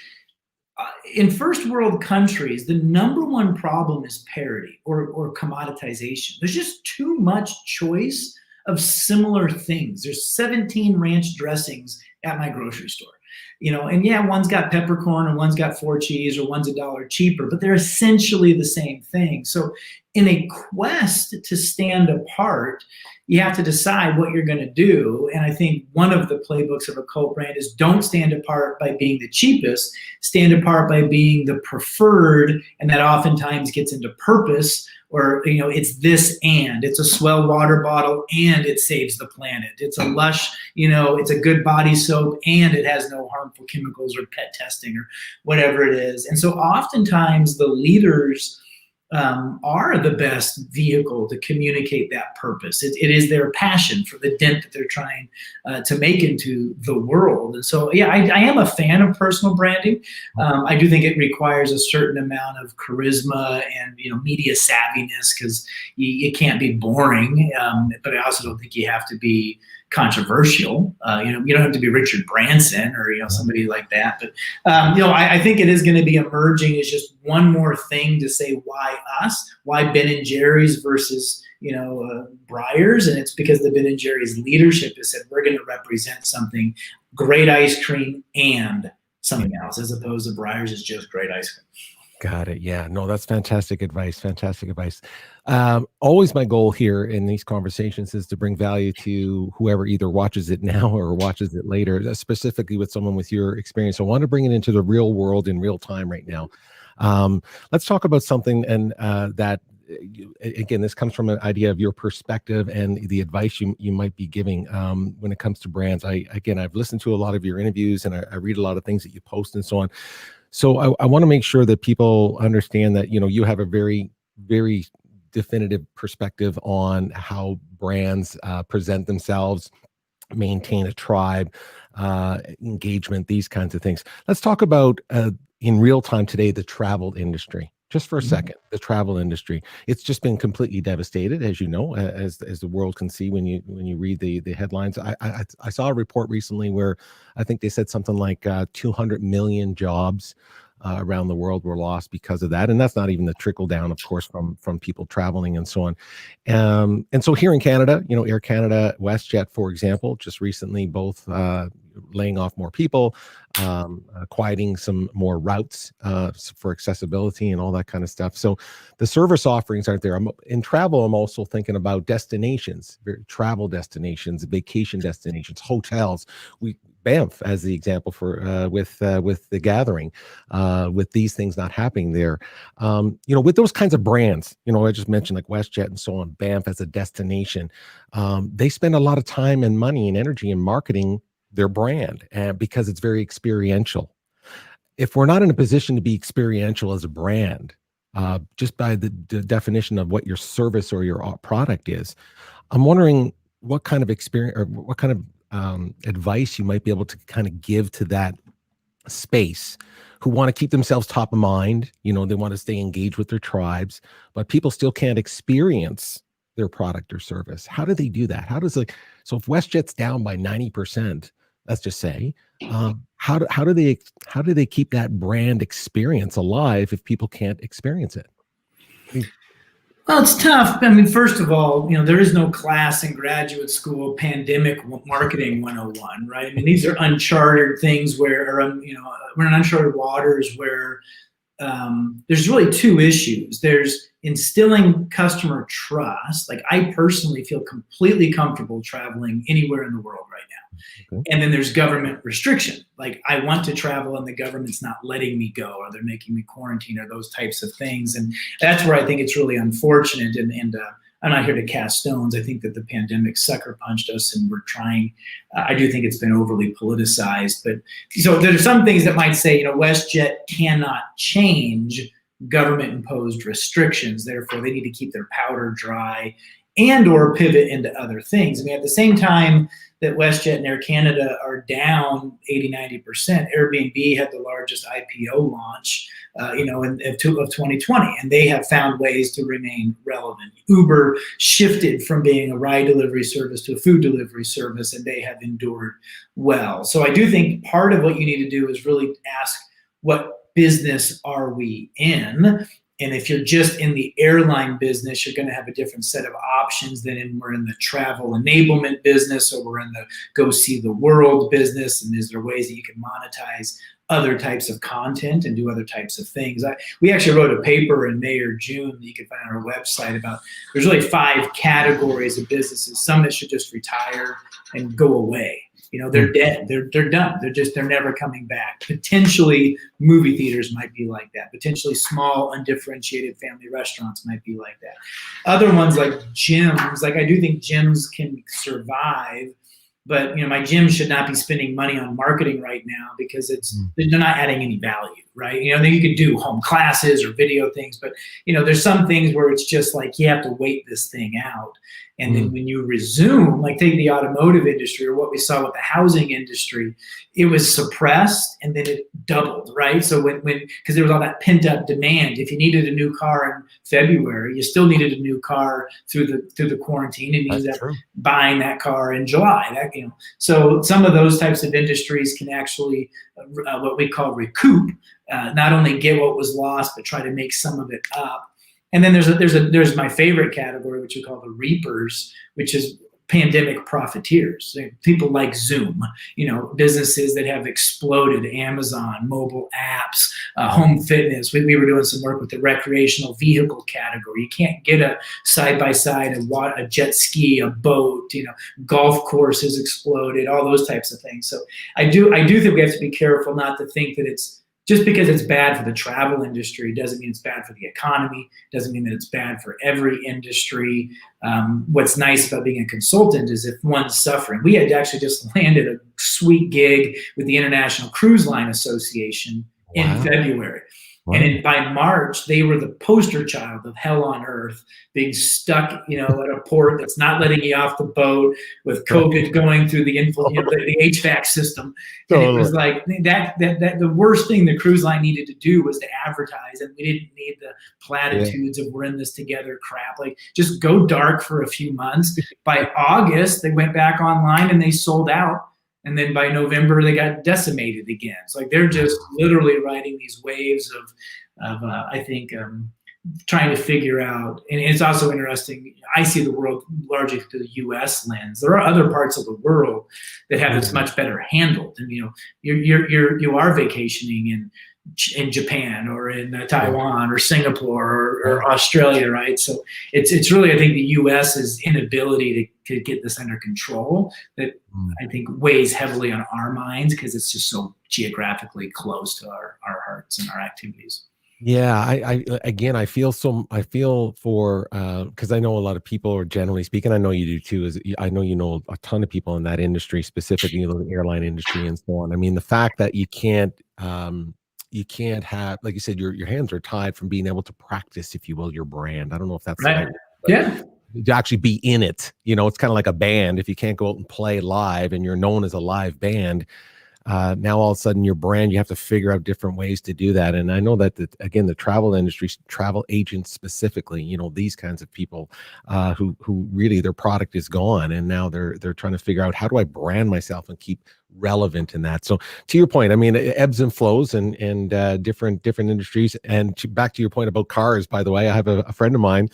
in first world countries, the number one problem is parity or commoditization. There's just too much choice of similar things. There's 17 ranch dressings at my grocery store. And one's got peppercorn and one's got 4 cheese, or one's $1 cheaper, but they're essentially the same thing. So in a quest to stand apart, you have to decide what you're going to do. And I think one of the playbooks of a Colt brand is, don't stand apart by being the cheapest, stand apart by being the preferred. And that oftentimes gets into purpose, or, it's this, and it's a Swell water bottle and it saves the planet. It's a Lush, it's a good body soap and it has no harmful harmful chemicals or pet testing or whatever it is. And so oftentimes the leaders are the best vehicle to communicate that purpose. It is their passion for the dent that they're trying to make into the world. And so, yeah, I am a fan of personal branding. I do think it requires a certain amount of charisma and media savviness, because you can't be boring. But I also don't think you have to be controversial. You don't have to be Richard Branson or somebody like that. But I think it is going to be emerging as just one more thing to say, why us? Why Ben and Jerry's versus Breyers? And it's because the Ben and Jerry's leadership has said, we're going to represent something, great ice cream and something else, as opposed to Breyers is just great ice cream. Got it. Yeah, no, that's fantastic advice. Fantastic advice. Always my goal here in these conversations is to bring value to whoever either watches it now or watches it later, specifically with someone with your experience. I want to bring it into the real world in real time right now. Let's talk about something that, again, this comes from an idea of your perspective and the advice you might be giving when it comes to brands. I've listened to a lot of your interviews and I read a lot of things that you post and so on. So I want to make sure that people understand that, you have a very, very definitive perspective on how brands present themselves, maintain a tribe, engagement, these kinds of things. Let's talk about in real time today, the travel industry. Just for a second, the travel industry. It's just been completely devastated, as you know, as the world can see when you read the headlines. I saw a report recently where I think they said something like 200 million jobs around the world were lost because of that, and that's not even the trickle down, of course, from people traveling and so on. And so here in Canada, Air Canada, WestJet, for example, just recently both laying off more people, quieting some more routes for accessibility and all that kind of stuff. So the service offerings aren't there. In travel, I'm also thinking about destinations, travel destinations, vacation destinations, hotels. Banff as the example for with the gathering, with these things not happening there. With those kinds of brands, I just mentioned like WestJet and so on, Banff as a destination, they spend a lot of time and money and energy in marketing their brand, because it's very experiential. If we're not in a position to be experiential as a brand, just by the definition of what your service or your product is, I'm wondering what kind of experience or what kind of advice you might be able to kind of give to that space who want to keep themselves top of mind. They want to stay engaged with their tribes, but people still can't experience their product or service. How do they do that? So if WestJet's down by 90%, let's just say, how do they keep that brand experience alive if people can't experience it? Well, it's tough. I mean, first of all, there is no class in graduate school, pandemic marketing 101, right? I mean, these are uncharted things we're in uncharted waters where there's really two issues. There's instilling customer trust. Like, I personally feel completely comfortable traveling anywhere in the world right now. Okay. And then there's government restriction. Like, I want to travel and the government's not letting me go, or they're making me quarantine, or those types of things. And that's where I think it's really unfortunate. And I'm not here to cast stones. I think that the pandemic sucker punched us, and we're trying. I do think it's been overly politicized. But so there's some things that might say, WestJet cannot change government imposed restrictions. Therefore, they need to keep their powder dry and or pivot into other things. I mean, at the same time that WestJet and Air Canada are down 80-90%, Airbnb had the largest IPO launch in 2020, and they have found ways to remain relevant. Uber shifted from being a ride delivery service to a food delivery service, and they have endured well. So I do think part of what you need to do is really ask, what business are we in? And if you're just in the airline business, you're going to have a different set of options than we're in the travel enablement business, or we're in the go see the world business. And is there ways that you can monetize other types of content and do other types of things? We actually wrote a paper in May or June that you can find on our website about, there's really 5 categories of businesses. Some that should just retire and go away. They're dead. They're done. They're never coming back. Potentially movie theaters might be like that. Potentially small, undifferentiated family restaurants might be like that. Other ones like gyms, I do think gyms can survive but my gym should not be spending money on marketing right now because they're not adding any value, right? Then you can do home classes or video things, but there's some things where it's just like you have to wait this thing out. And then when you resume, like take the automotive industry or what we saw with the housing industry, it was suppressed and then it doubled, right? So because there was all that pent up demand. If you needed a new car in February, you still needed a new car through the quarantine, and you ended up buying that car in July. So some of those types of industries can actually what we call recoup, not only get what was lost, but try to make some of it up. And then there's my favorite category, which we call the reapers, which is pandemic profiteers. People like Zoom, businesses that have exploded, Amazon, mobile apps, home fitness. We were doing some work with the recreational vehicle category. You can't get a side-by-side, a jet ski, a boat, golf course has exploded, all those types of things. So I do think we have to be careful not to think that it's just because it's bad for the travel industry doesn't mean it's bad for the economy, doesn't mean that it's bad for every industry. What's nice about being a consultant is if one's suffering. We had actually just landed a sweet gig with the International Cruise Line Association in February. Wow. And by March, they were the poster child of hell on earth, being stuck, at a port that's not letting you off the boat, with COVID going through the HVAC system. And it was like that the worst thing the cruise line needed to do was to advertise, and we didn't need the platitudes of we're in this together crap. Like, just go dark for a few months. By August, they went back online and they sold out. And then by November, they got decimated again. It's like they're just literally riding these waves of I think, trying to figure out. And it's also interesting. I see the world largely through the U.S. lens. There are other parts of the world that have this much better handled. And you are vacationing in Japan or in Taiwan or Singapore or Australia, right? So it's really, I think, the U.S.'s inability to get this under control that I think weighs heavily on our minds because it's just so geographically close to our hearts and our activities. Yeah, I feel for because I know a lot of people, or generally speaking, I know you do too. I know a ton of people in that industry, specifically the airline industry and so on. I mean, the fact that you can't have, like you said, your hands are tied from being able to practice, if you will, your brand. I don't know if that's right. Yeah. To actually be in it, it's kind of like a band. If you can't go out and play live and you're known as a live band, now all of a sudden your brand, you have to figure out different ways to do that. And I know that the travel industry, travel agents specifically, these kinds of people who really their product is gone, and now they're trying to figure out, how do I brand myself and keep relevant in that? So to your point, I mean, it ebbs and flows and different industries. And back to your point about cars, by the way, I have a friend of mine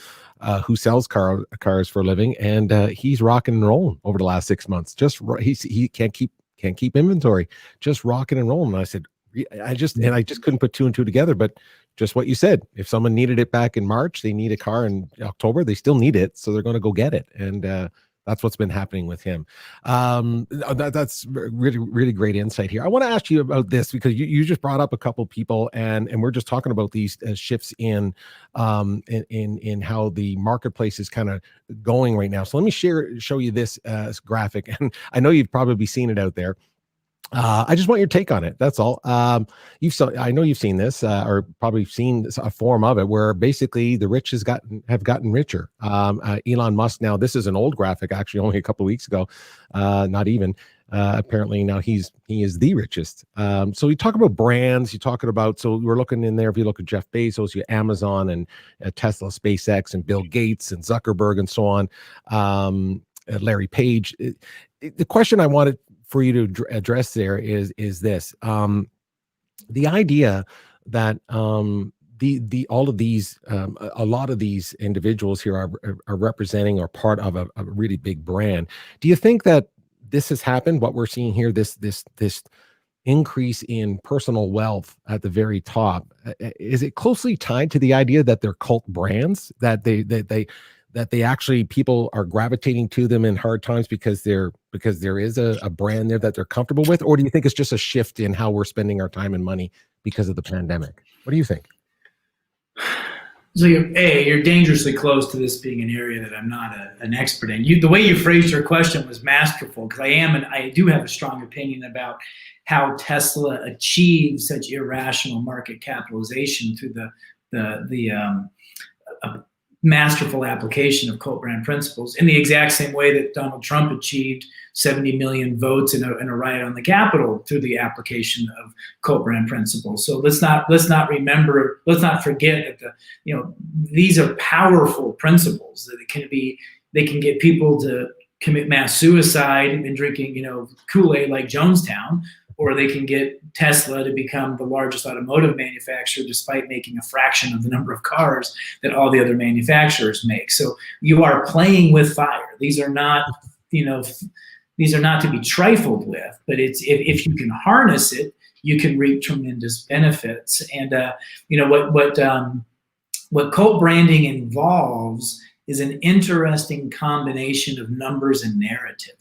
who sells cars for a living, and he's rocking and rolling over the last 6 months. He can't keep inventory, just rocking and rolling. And I said, I just couldn't put two and two together. But just what you said, if someone needed it back in March, they need a car in October, they still need it, so they're going to go get it. And that's what's been happening with him. That's really, really great insight here. I want to ask you about this because you just brought up a couple people, and we're just talking about these shifts in how the marketplace is kind of going right now. So let me show you this graphic, and I know you've probably seen it out there. I just want your take on it. That's all. I know you've seen this, or probably seen a form of it, where basically the rich have gotten richer. Elon Musk. Now, this is an old graphic, actually, only a couple of weeks ago. Not even. Apparently now he is the richest. So you talk about brands. You're talking about. So we're looking in there. If you look at Jeff Bezos, you Amazon and Tesla, SpaceX, and Bill Gates and Zuckerberg and so on. Larry Page. The question I wanted for you to address there is this: the idea that all of these a lot of these individuals here are representing or part of a really big brand. Do you think that this has happened? What we're seeing here, this increase in personal wealth at the very top, is it closely tied to the idea that they're cult brands, that they actually, people are gravitating to them in hard times because there is a brand there that they're comfortable with? Or do you think it's just a shift in how we're spending our time and money because of the pandemic? What do you think? So you're dangerously close to this being an area that I'm not an expert in. The way you phrased your question was masterful, because I do have a strong opinion about how Tesla achieved such irrational market capitalization through the masterful application of cult brand principles, in the exact same way that Donald Trump achieved 70 million votes in a riot on the Capitol through the application of cult brand principles. So let's not forget that these are powerful principles that they can get people to commit mass suicide and drinking Kool-Aid like Jonestown, or they can get Tesla to become the largest automotive manufacturer despite making a fraction of the number of cars that all the other manufacturers make. So you are playing with fire. These are not to be trifled with, but if you can harness it, you can reap tremendous benefits. And what cult branding involves is an interesting combination of numbers and narrative.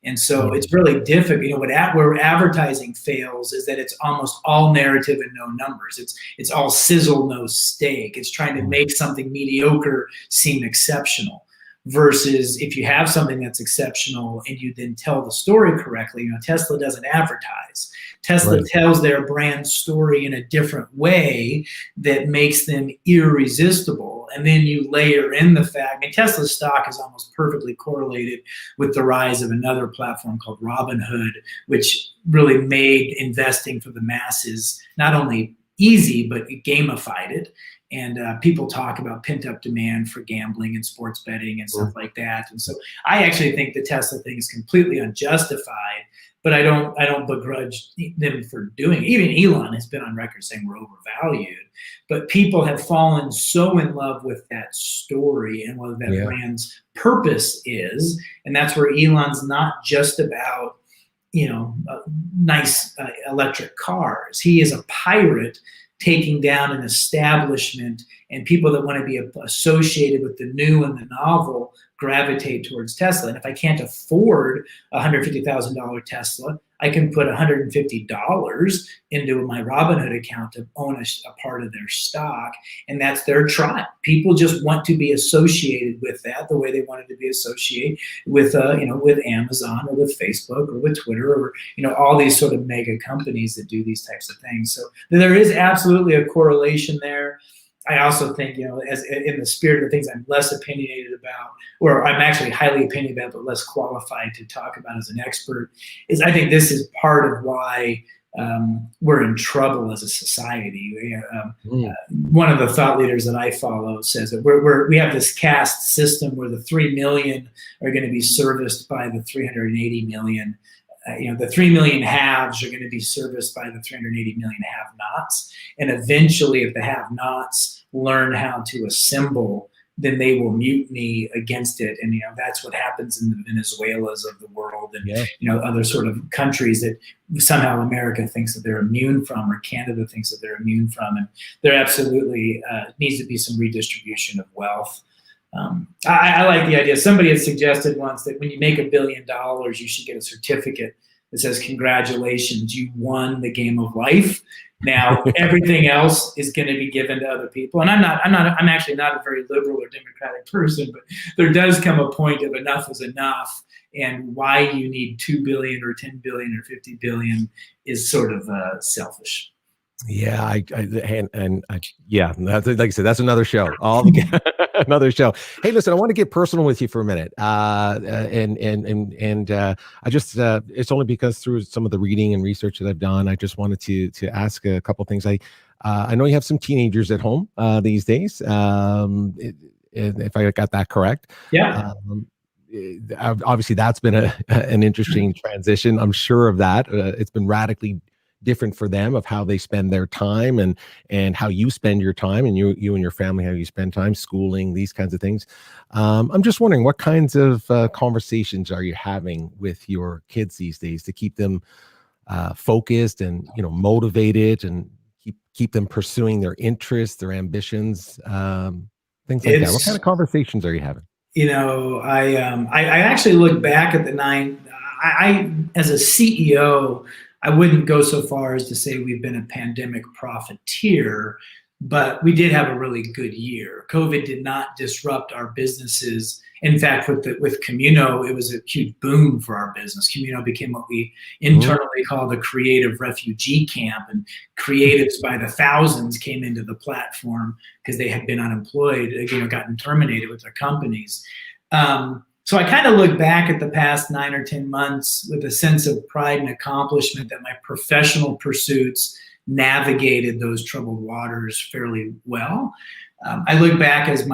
And so it's really difficult. Where advertising fails is that it's almost all narrative and no numbers. It's all sizzle, no steak. It's trying to make something mediocre seem exceptional. Versus if you have something that's exceptional and you then tell the story correctly. Tesla doesn't advertise. Tesla tells their brand story in a different way that makes them irresistible. And then you layer in the fact, and Tesla's stock is almost perfectly correlated with the rise of another platform called Robinhood, which really made investing for the masses not only easy, but it gamified it. And people talk about pent-up demand for gambling and sports betting and stuff like that. And so I actually think the Tesla thing is completely unjustified, but I don't begrudge them for doing it. Even Elon has been on record saying we're overvalued. But people have fallen so in love with that story and what that brand's purpose is. And that's where Elon's not just about nice electric cars. He is a pirate taking down an establishment, and people that want to be associated with the new and the novel gravitate towards Tesla. And if I can't afford a $150,000 Tesla, I can put $150 into my Robinhood account to own a part of their stock, and that's their tribe. People just want to be associated with that the way they wanted to be associated with with Amazon or with Facebook or with Twitter or all these sort of mega companies that do these types of things. So there is absolutely a correlation there. I also think, as in the spirit of things I'm less opinionated about, or I'm actually highly opinionated about, but less qualified to talk about as an expert, is I think this is part of why we're in trouble as a society. One of the thought leaders that I follow says that we have this caste system where the 3 million are going to be serviced by the 380 million. The 3 million haves are going to be serviced by the 380 million have-nots. And eventually, if the have-nots learn how to assemble, then they will mutiny against it. And, that's what happens in the Venezuelas of the world and, other sort of countries that somehow America thinks that they're immune from, or Canada thinks that they're immune from. And there absolutely needs to be some redistribution of wealth. I like the idea. Somebody had suggested once that when you make $1 billion, you should get a certificate that says, "Congratulations, you won the game of life." Now everything else is going to be given to other people. And I'm actually not a very liberal or democratic person, but there does come a point of enough is enough, and why you need 2 billion or 10 billion or 50 billion is sort of selfish. Yeah, yeah, like I said, that's another show. Another show. Hey, listen, I want to get personal with you for a minute. I just it's only because through some of the reading and research that I've done, I just wanted to ask a couple things. I know you have some teenagers at home these days. If I got that correct. Yeah. Obviously, that's been an interesting transition. I'm sure of that. It's been radically different for them of how they spend their time and how you spend your time, and you and your family, how you spend time, schooling, these kinds of things. I'm just wondering, what kinds of conversations are you having with your kids these days to keep them focused and motivated, and keep them pursuing their interests, their ambitions, things like that? What kind of conversations are you having? I actually look back at the I as a CEO, I wouldn't go so far as to say we've been a pandemic profiteer, but we did have a really good year. COVID did not disrupt our businesses. In fact, with Communo, it was a huge boom for our business. Communo became what we internally call the creative refugee camp, and creatives by the thousands came into the platform because they had been unemployed, gotten terminated with their companies. So I kind of look back at the past 9 or 10 months with a sense of pride and accomplishment that my professional pursuits navigated those troubled waters fairly well. I look back as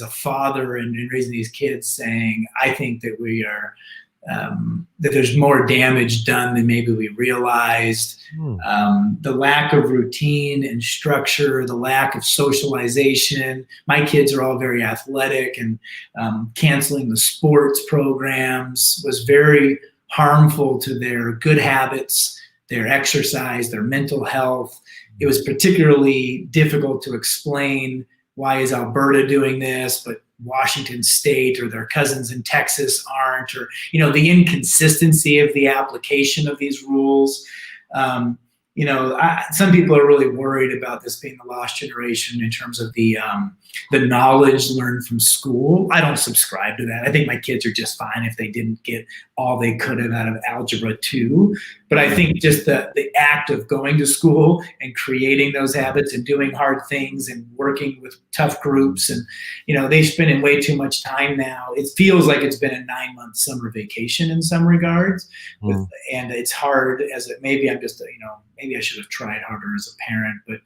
a father and raising these kids, saying, I think that we are that there's more damage done than maybe we realized. The lack of routine and structure, the lack of socialization. My kids are all very athletic, and canceling the sports programs was very harmful to their good habits, their exercise, their mental health. It was particularly difficult to explain, why is Alberta doing this, but Washington State or their cousins in Texas aren't, or, the inconsistency of the application of these rules. Some people are really worried about this being the lost generation in terms of the knowledge learned from school. I don't subscribe to that. I think my kids are just fine if they didn't get all they could have out of Algebra 2. But I think just the act of going to school and creating those habits and doing hard things and working with tough groups, and they're spending way too much time now. It feels like it's been a 9-month summer vacation in some regards, and it's hard. Maybe I'm just maybe I should have tried harder as a parent, but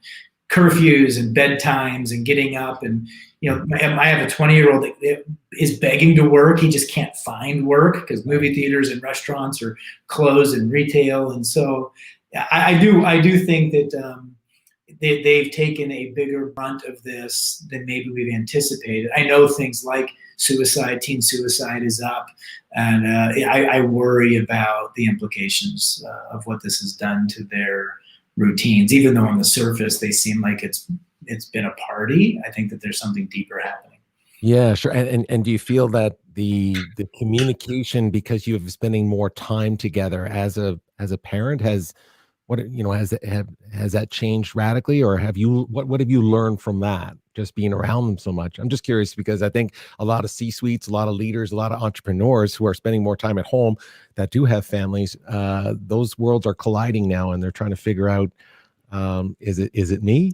curfews and bedtimes and getting up, and I have a 20-year-old that is begging to work. He just can't find work because movie theaters and restaurants are closed and retail. And so I do think that they've taken a bigger brunt of this than maybe we've anticipated. I know things like teen suicide is up, and I worry about the implications of what this has done to their routines. Even though on the surface they seem like it's been a party, I think that there's something deeper happening. Yeah, sure. And do you feel that the communication, because you have spending more time together as a parent, has that changed radically, or what have you learned from that, just being around them so much? I'm just curious, because I think a lot of C-suites, a lot of leaders, a lot of entrepreneurs who are spending more time at home that do have families, those worlds are colliding now, and they're trying to figure out, is it me?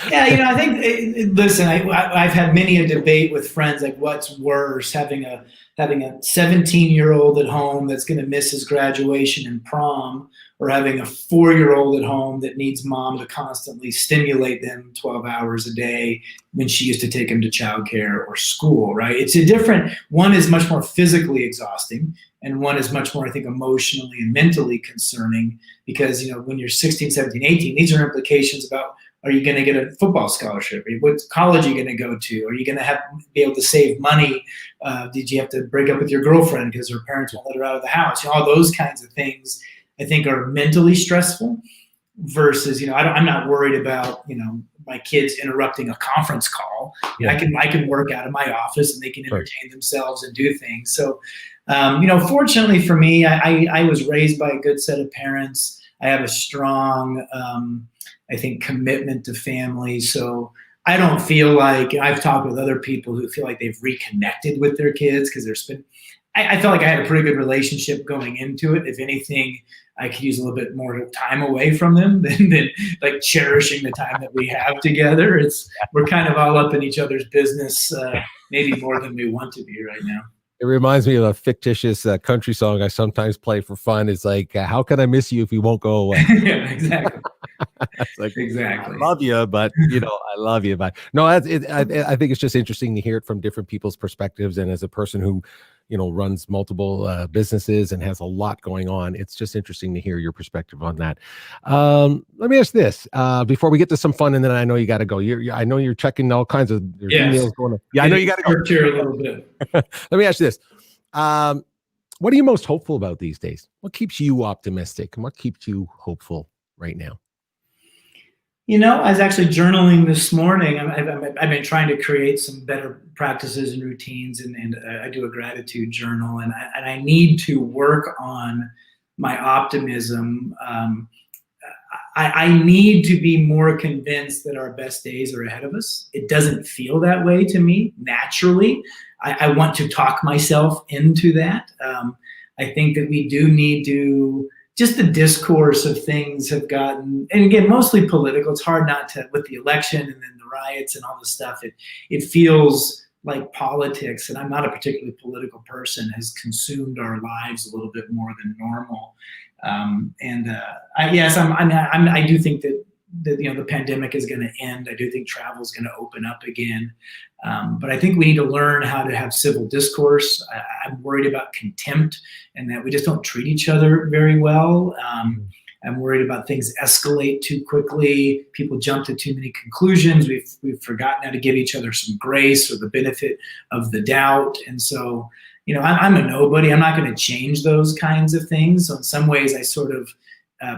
Yeah, I think, listen, I've had many a debate with friends, like, what's worse, having a 17-year-old at home that's going to miss his graduation and prom, or having a 4-year-old at home that needs mom to constantly stimulate them 12 hours a day when she used to take him to childcare or school, right? It's a different, one is much more physically exhausting, and one is much more, I think, emotionally and mentally concerning, because, when you're 16, 17, 18, these are implications about, are you going to get a football scholarship? What college are you going to go to? Are you going to be able to save money? Did you have to break up with your girlfriend because her parents won't let her out of the house? All those kinds of things, I think, are mentally stressful, versus, I'm not worried about, my kids interrupting a conference call. I can work out of my office and they can entertain themselves and do things. So, fortunately for me, I was raised by a good set of parents. I have a strong, I think, commitment to family. So I don't feel like, I've talked with other people who feel like they've reconnected with their kids, because I felt like I had a pretty good relationship going into it. If anything, I could use a little bit more time away from them than like cherishing the time that we have together. We're kind of all up in each other's business, maybe more than we want to be right now. It reminds me of a fictitious country song I sometimes play for fun. It's like, how can I miss you if you won't go away? Yeah, exactly. It's like, exactly. I love you, but I love you, but no, I think it's just interesting to hear it from different people's perspectives. And as a person who, runs multiple businesses and has a lot going on, it's just interesting to hear your perspective on that. Let me ask this before we get to some fun, and then I know you got to go. I know you're checking all kinds of emails going on. Yeah, I know you got to go here a little bit. Let me ask you this. What are you most hopeful about these days? What keeps you optimistic, and what keeps you hopeful right now? I was actually journaling this morning. I've been trying to create some better practices and routines, and I do a gratitude journal, and I need to work on my optimism. I need to be more convinced that our best days are ahead of us. It doesn't feel that way to me naturally. I want to talk myself into that. I think that we do need to, just the discourse of things have gotten, and again, mostly political. It's hard not to, with the election and then the riots and all this stuff, it feels like politics, and I'm not a particularly political person, has consumed our lives a little bit more than normal. I do think that the pandemic is going to end. I do think travel is going to open up again. But I think we need to learn how to have civil discourse. I'm worried about contempt and that we just don't treat each other very well. I'm worried about things escalate too quickly. People jump to too many conclusions. We've forgotten how to give each other some grace or the benefit of the doubt. And so, I'm a nobody. I'm not going to change those kinds of things. So in some ways, I sort of,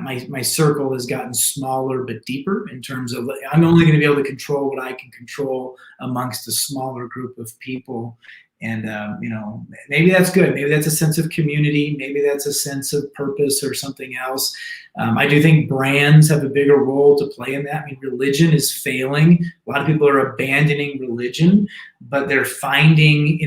my circle has gotten smaller but deeper in terms of I'm only going to be able to control what I can control amongst a smaller group of people. And, maybe that's good. Maybe that's a sense of community. Maybe that's a sense of purpose or something else. I do think brands have a bigger role to play in that. I mean, religion is failing. A lot of people are abandoning religion, but they're finding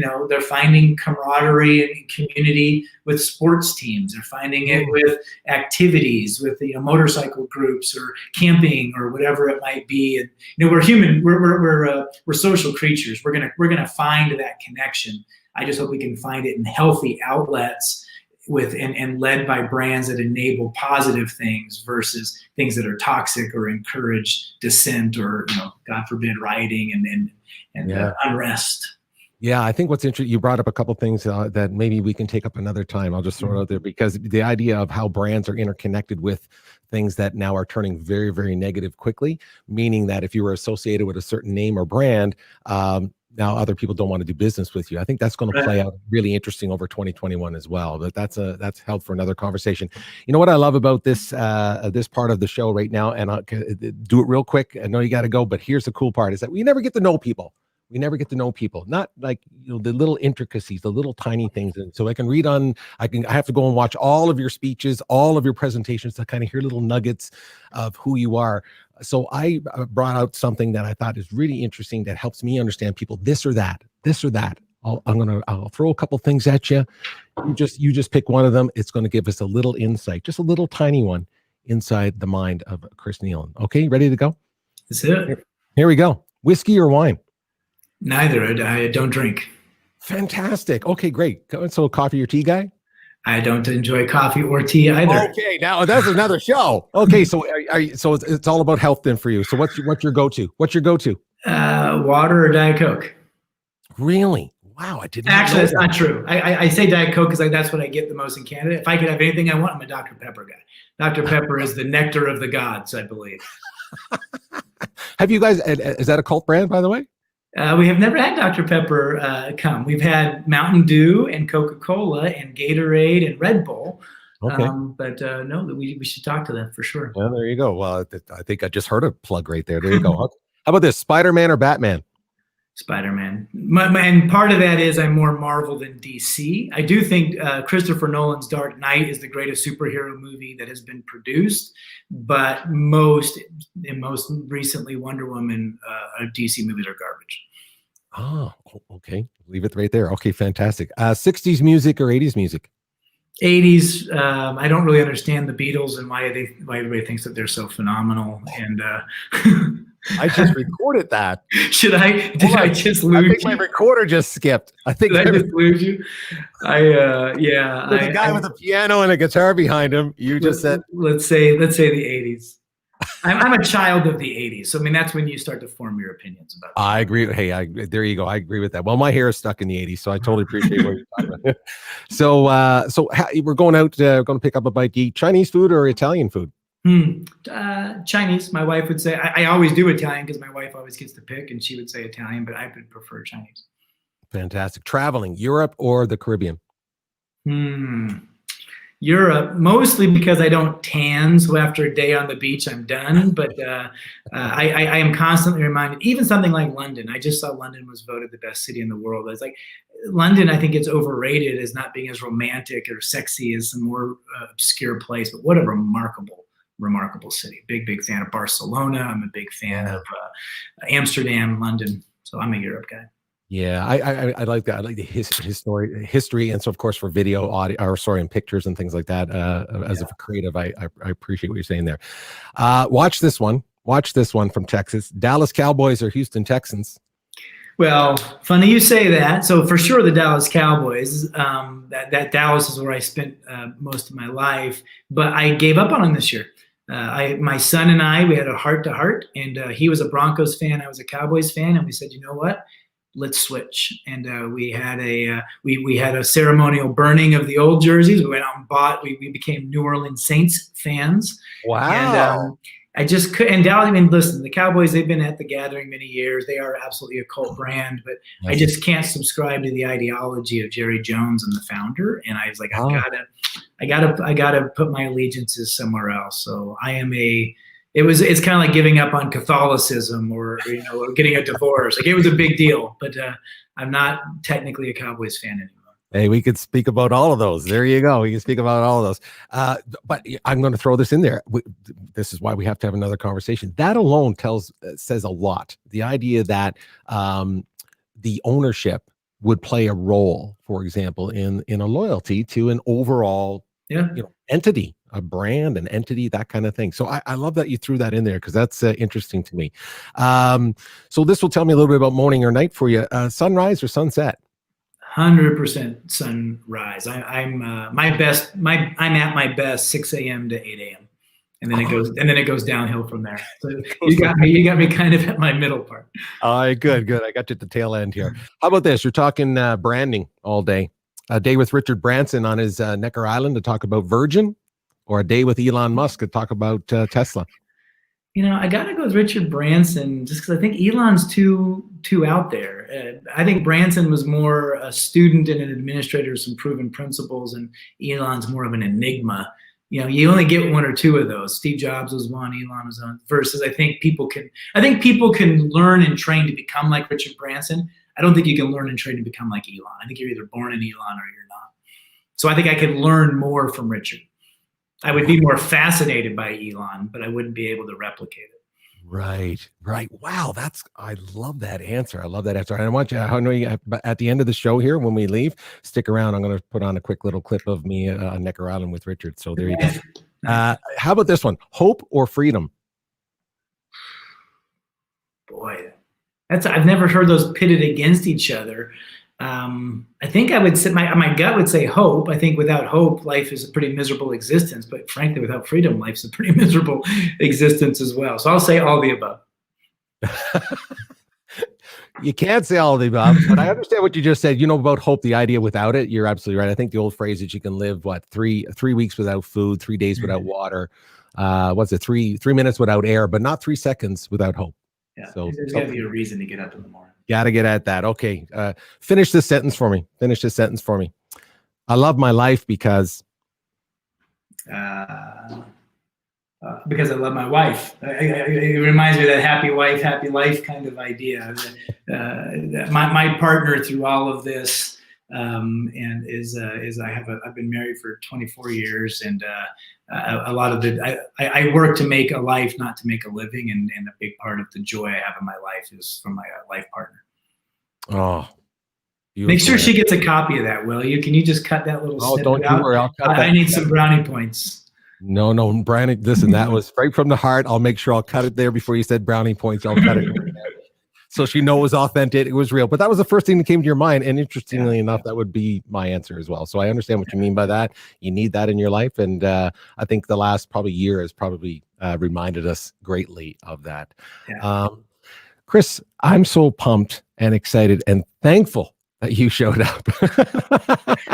camaraderie and community with sports teams. They're finding it with activities, with motorcycle groups or camping or whatever it might be. And we're human. We're social creatures. We're gonna find that connection. I just hope we can find it in healthy outlets and led by brands that enable positive things versus things that are toxic or encourage dissent or, God forbid, rioting and unrest. Yeah, I think what's interesting, you brought up a couple things that maybe we can take up another time. I'll just throw it out there because the idea of how brands are interconnected with things that now are turning very, very negative quickly, meaning that if you were associated with a certain name or brand, now other people don't want to do business with you. I think that's going to play out really interesting over 2021 as well. But that's held for another conversation. You know what I love about this part of the show right now, and I'll do it real quick. I know you got to go, but here's the cool part: is that we never get to know people. We never get to know people, not like the little intricacies, the little tiny things. And so I have to go and watch all of your speeches, all of your presentations to kind of hear little nuggets of who you are. So I brought out something that I thought is really interesting that helps me understand people, this or that. I'll throw a couple things at you. You just pick one of them. It's going to give us a little insight, just a little tiny one inside the mind of Chris Kneeland. Okay, ready to go? That's it. Here we go. Whiskey or wine? Neither. I don't drink. Fantastic. Okay, great. So coffee or tea guy? I don't enjoy coffee or tea either. Okay, now that's another show. Okay, so so it's all about health then for you. So what's your go-to? Water or Diet Coke. Really? Wow, I didn't. Actually, that's not true. I say Diet Coke because that's what I get the most in Canada. If I could have anything I want, I'm a Dr. Pepper guy. Dr. Pepper is the nectar of the gods, I believe. Have you guys? Is that a cult brand, by the way? We have never had Dr. Pepper come. We've had Mountain Dew and Coca-Cola and Gatorade and Red Bull. Okay. But no, we should talk to them for sure. Well, there you go. Well, I think I just heard a plug right there. There you go. How about this? Spider-Man or Batman? Spider-Man. And part of that is I'm more Marvel than DC. I do think Christopher Nolan's Dark Knight is the greatest superhero movie that has been produced, but most recently Wonder Woman DC movies are garbage. Oh, okay. Leave it right there. Okay, fantastic. 60s music or 80s music? 80s. I don't really understand the Beatles and why everybody thinks that they're so phenomenal. And I just recorded that. Did I just lose you? I think my recorder just skipped. I just lose you? There's a guy with a piano and a guitar behind him. You just said. Let's say the 80s. I'm a child of the 80s. So, I mean, that's when you start to form your opinions about it. I agree. Hey, there you go. I agree with that. Well, my hair is stuck in the 80s, so I totally appreciate what you're talking about. So we're going out, going to pick up a bite to eat. Chinese food or Italian food? Chinese. My wife would say, I always do Italian because my wife always gets to pick, and she would say Italian, but I would prefer Chinese. Fantastic. Traveling, Europe or the Caribbean? Europe, mostly because I don't tan, so after a day on the beach, I'm done. But I am constantly reminded, even something like London. I just saw London was voted the best city in the world. It's like London, I think it's overrated as not being as romantic or sexy as some more obscure place, but what a remarkable remarkable city. Big fan of Barcelona. I'm a big fan of Amsterdam, London. So I'm a Europe guy. Yeah, I like that. I like the history, and so of course for video, audio, and pictures and things like that. As a creative, I appreciate what you're saying there. Watch this one. Watch this one from Texas. Dallas Cowboys or Houston Texans? Well, funny you say that. So for sure, the Dallas Cowboys. That Dallas is where I spent most of my life, but I gave up on them this year. My son and I, we had a heart to heart, and he was a Broncos fan, I was a Cowboys fan, and we said, you know what? Let's switch. And we had a ceremonial burning of the old jerseys. We went out and bought. We became New Orleans Saints fans. Wow. And I just couldn't. And Dallas, I mean, listen, the Cowboys, they've been at the gathering many years. They are absolutely a cult brand, but I just can't subscribe to the ideology of Jerry Jones and the founder. And I was like, I gotta put my allegiances somewhere else. So it's kind of like giving up on Catholicism or getting a divorce. Like, it was a big deal, but I'm not technically a Cowboys fan anymore. Hey, we could speak about all of those. There you go. We can speak about all of those. But I'm going to throw this in there. This is why we have to have another conversation. That alone says a lot. The idea that the ownership would play a role, for example, in a loyalty to an overall entity, a brand, an entity, that kind of thing. So I love that you threw that in there, because that's interesting to me. So this will tell me a little bit about morning or night for you. Sunrise or sunset? 100% sunrise. I'm at my best 6 a.m. to 8 a.m. and then it goes downhill from there. So you got me kind of at my middle part. All right, good. I got you at the tail end here. How about this? You're talking branding all day. A day with Richard Branson on his Necker Island to talk about Virgin, or a day with Elon Musk to talk about Tesla? I got to go with Richard Branson, just because I think Elon's too out there. I think Branson was more a student and an administrator of some proven principles, and Elon's more of an enigma. You only get one or two of those. Steve Jobs was one, Elon was one. Versus, I think people can learn and train to become like Richard Branson. I don't think you can learn and train to become like Elon. I think you're either born an Elon or you're not. So I think I could learn more from Richard. I would be more fascinated by Elon, but I wouldn't be able to replicate it. Right. Wow, I love that answer. And I want you, at the end of the show here, when we leave, stick around. I'm going to put on a quick little clip of me on Necker Island with Richard. So there you go. How about this one? Hope or freedom? Boy, I've never heard those pitted against each other. I think I would say my gut would say hope. I think without hope, life is a pretty miserable existence. But frankly, without freedom, life's a pretty miserable existence as well. So I'll say all the above. You can't say all of the above, but I understand what you just said. About hope, the idea without it, you're absolutely right. I think the old phrase that you can live, 3 weeks without food, 3 days without water. What's it? 3 minutes without air, but not 3 seconds without hope. Yeah, so there's got to be a reason to get up in the morning. Got to get at that. Okay. Finish this sentence for me. I love my life because I love my wife. It reminds me of that happy wife, happy life kind of idea. My partner through all of this, and I've been married for 24 years, and a lot of I work to make a life, not to make a living, and a big part of the joy I have in my life is from my life partner. Oh, make sure she gets a copy of that, will you? Can you just cut that little snippet don't out? You worry, I'll cut that. I need some brownie points. No, brownie. Listen, that was right from the heart. I'll make sure I'll cut it there before you said brownie points. I'll cut it so she knows it was authentic. It was real. But that was the first thing that came to your mind. And interestingly enough, that would be my answer as well. So I understand what you mean by that. You need that in your life. And I think the last probably year has probably reminded us greatly of that. Yeah. Chris, I'm so pumped and excited and thankful that you showed up.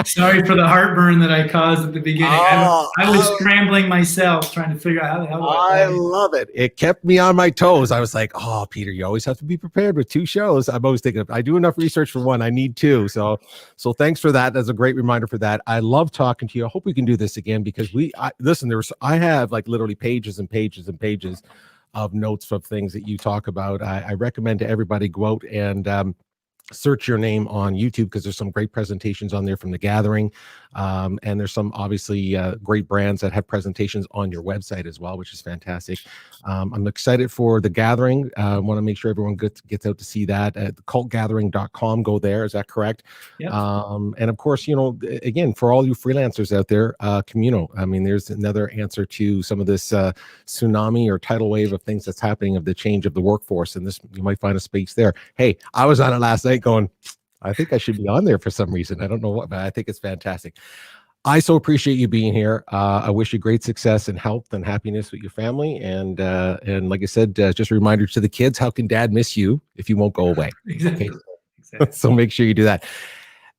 Sorry for the heartburn that I caused at the beginning. I was scrambling myself trying to figure out how the hell I love it. It kept me on my toes. I was like, oh, Peter, you always have to be prepared with 2 shows. I'm always thinking, I do enough research for 1. I need 2. So thanks for that. That's a great reminder for that. I love talking to you. I hope we can do this again, because I have like literally pages and pages and pages of notes of things that you talk about. I recommend to everybody go out and search your name on YouTube, because there's some great presentations on there from the gathering. And there's some obviously great brands that have presentations on your website as well, which is fantastic. I'm excited for the gathering. I want to make sure everyone gets out to see that at cultgathering.com. Go there. Is that correct? Yep. And of course, again, for all you freelancers out there, Communo. I mean, there's another answer to some of this tsunami or tidal wave of things that's happening, of the change of the workforce. And this, you might find a space there. Hey, I was on it last night going, I think I should be on there for some reason. I don't know what, but I think it's fantastic. I so appreciate you being here. I wish you great success and health and happiness with your family. And like I said, just a reminder to the kids, how can dad miss you if you won't go away? Exactly. Okay. Exactly. So make sure you do that.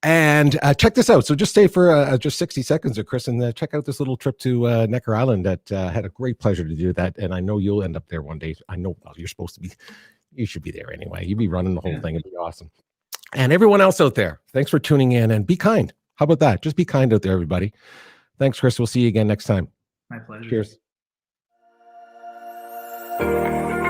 And check this out. So just stay for just 60 seconds, Chris, and check out this little trip to Necker Island. That had a great pleasure to do that. And I know you'll end up there one day. I know you're supposed to be. You should be there anyway. You'd be running the whole thing. It'd be awesome. And everyone else out there, thanks for tuning in, and be kind. How about that? Just be kind out there, everybody. Thanks, Chris. We'll see you again next time. My pleasure. Cheers.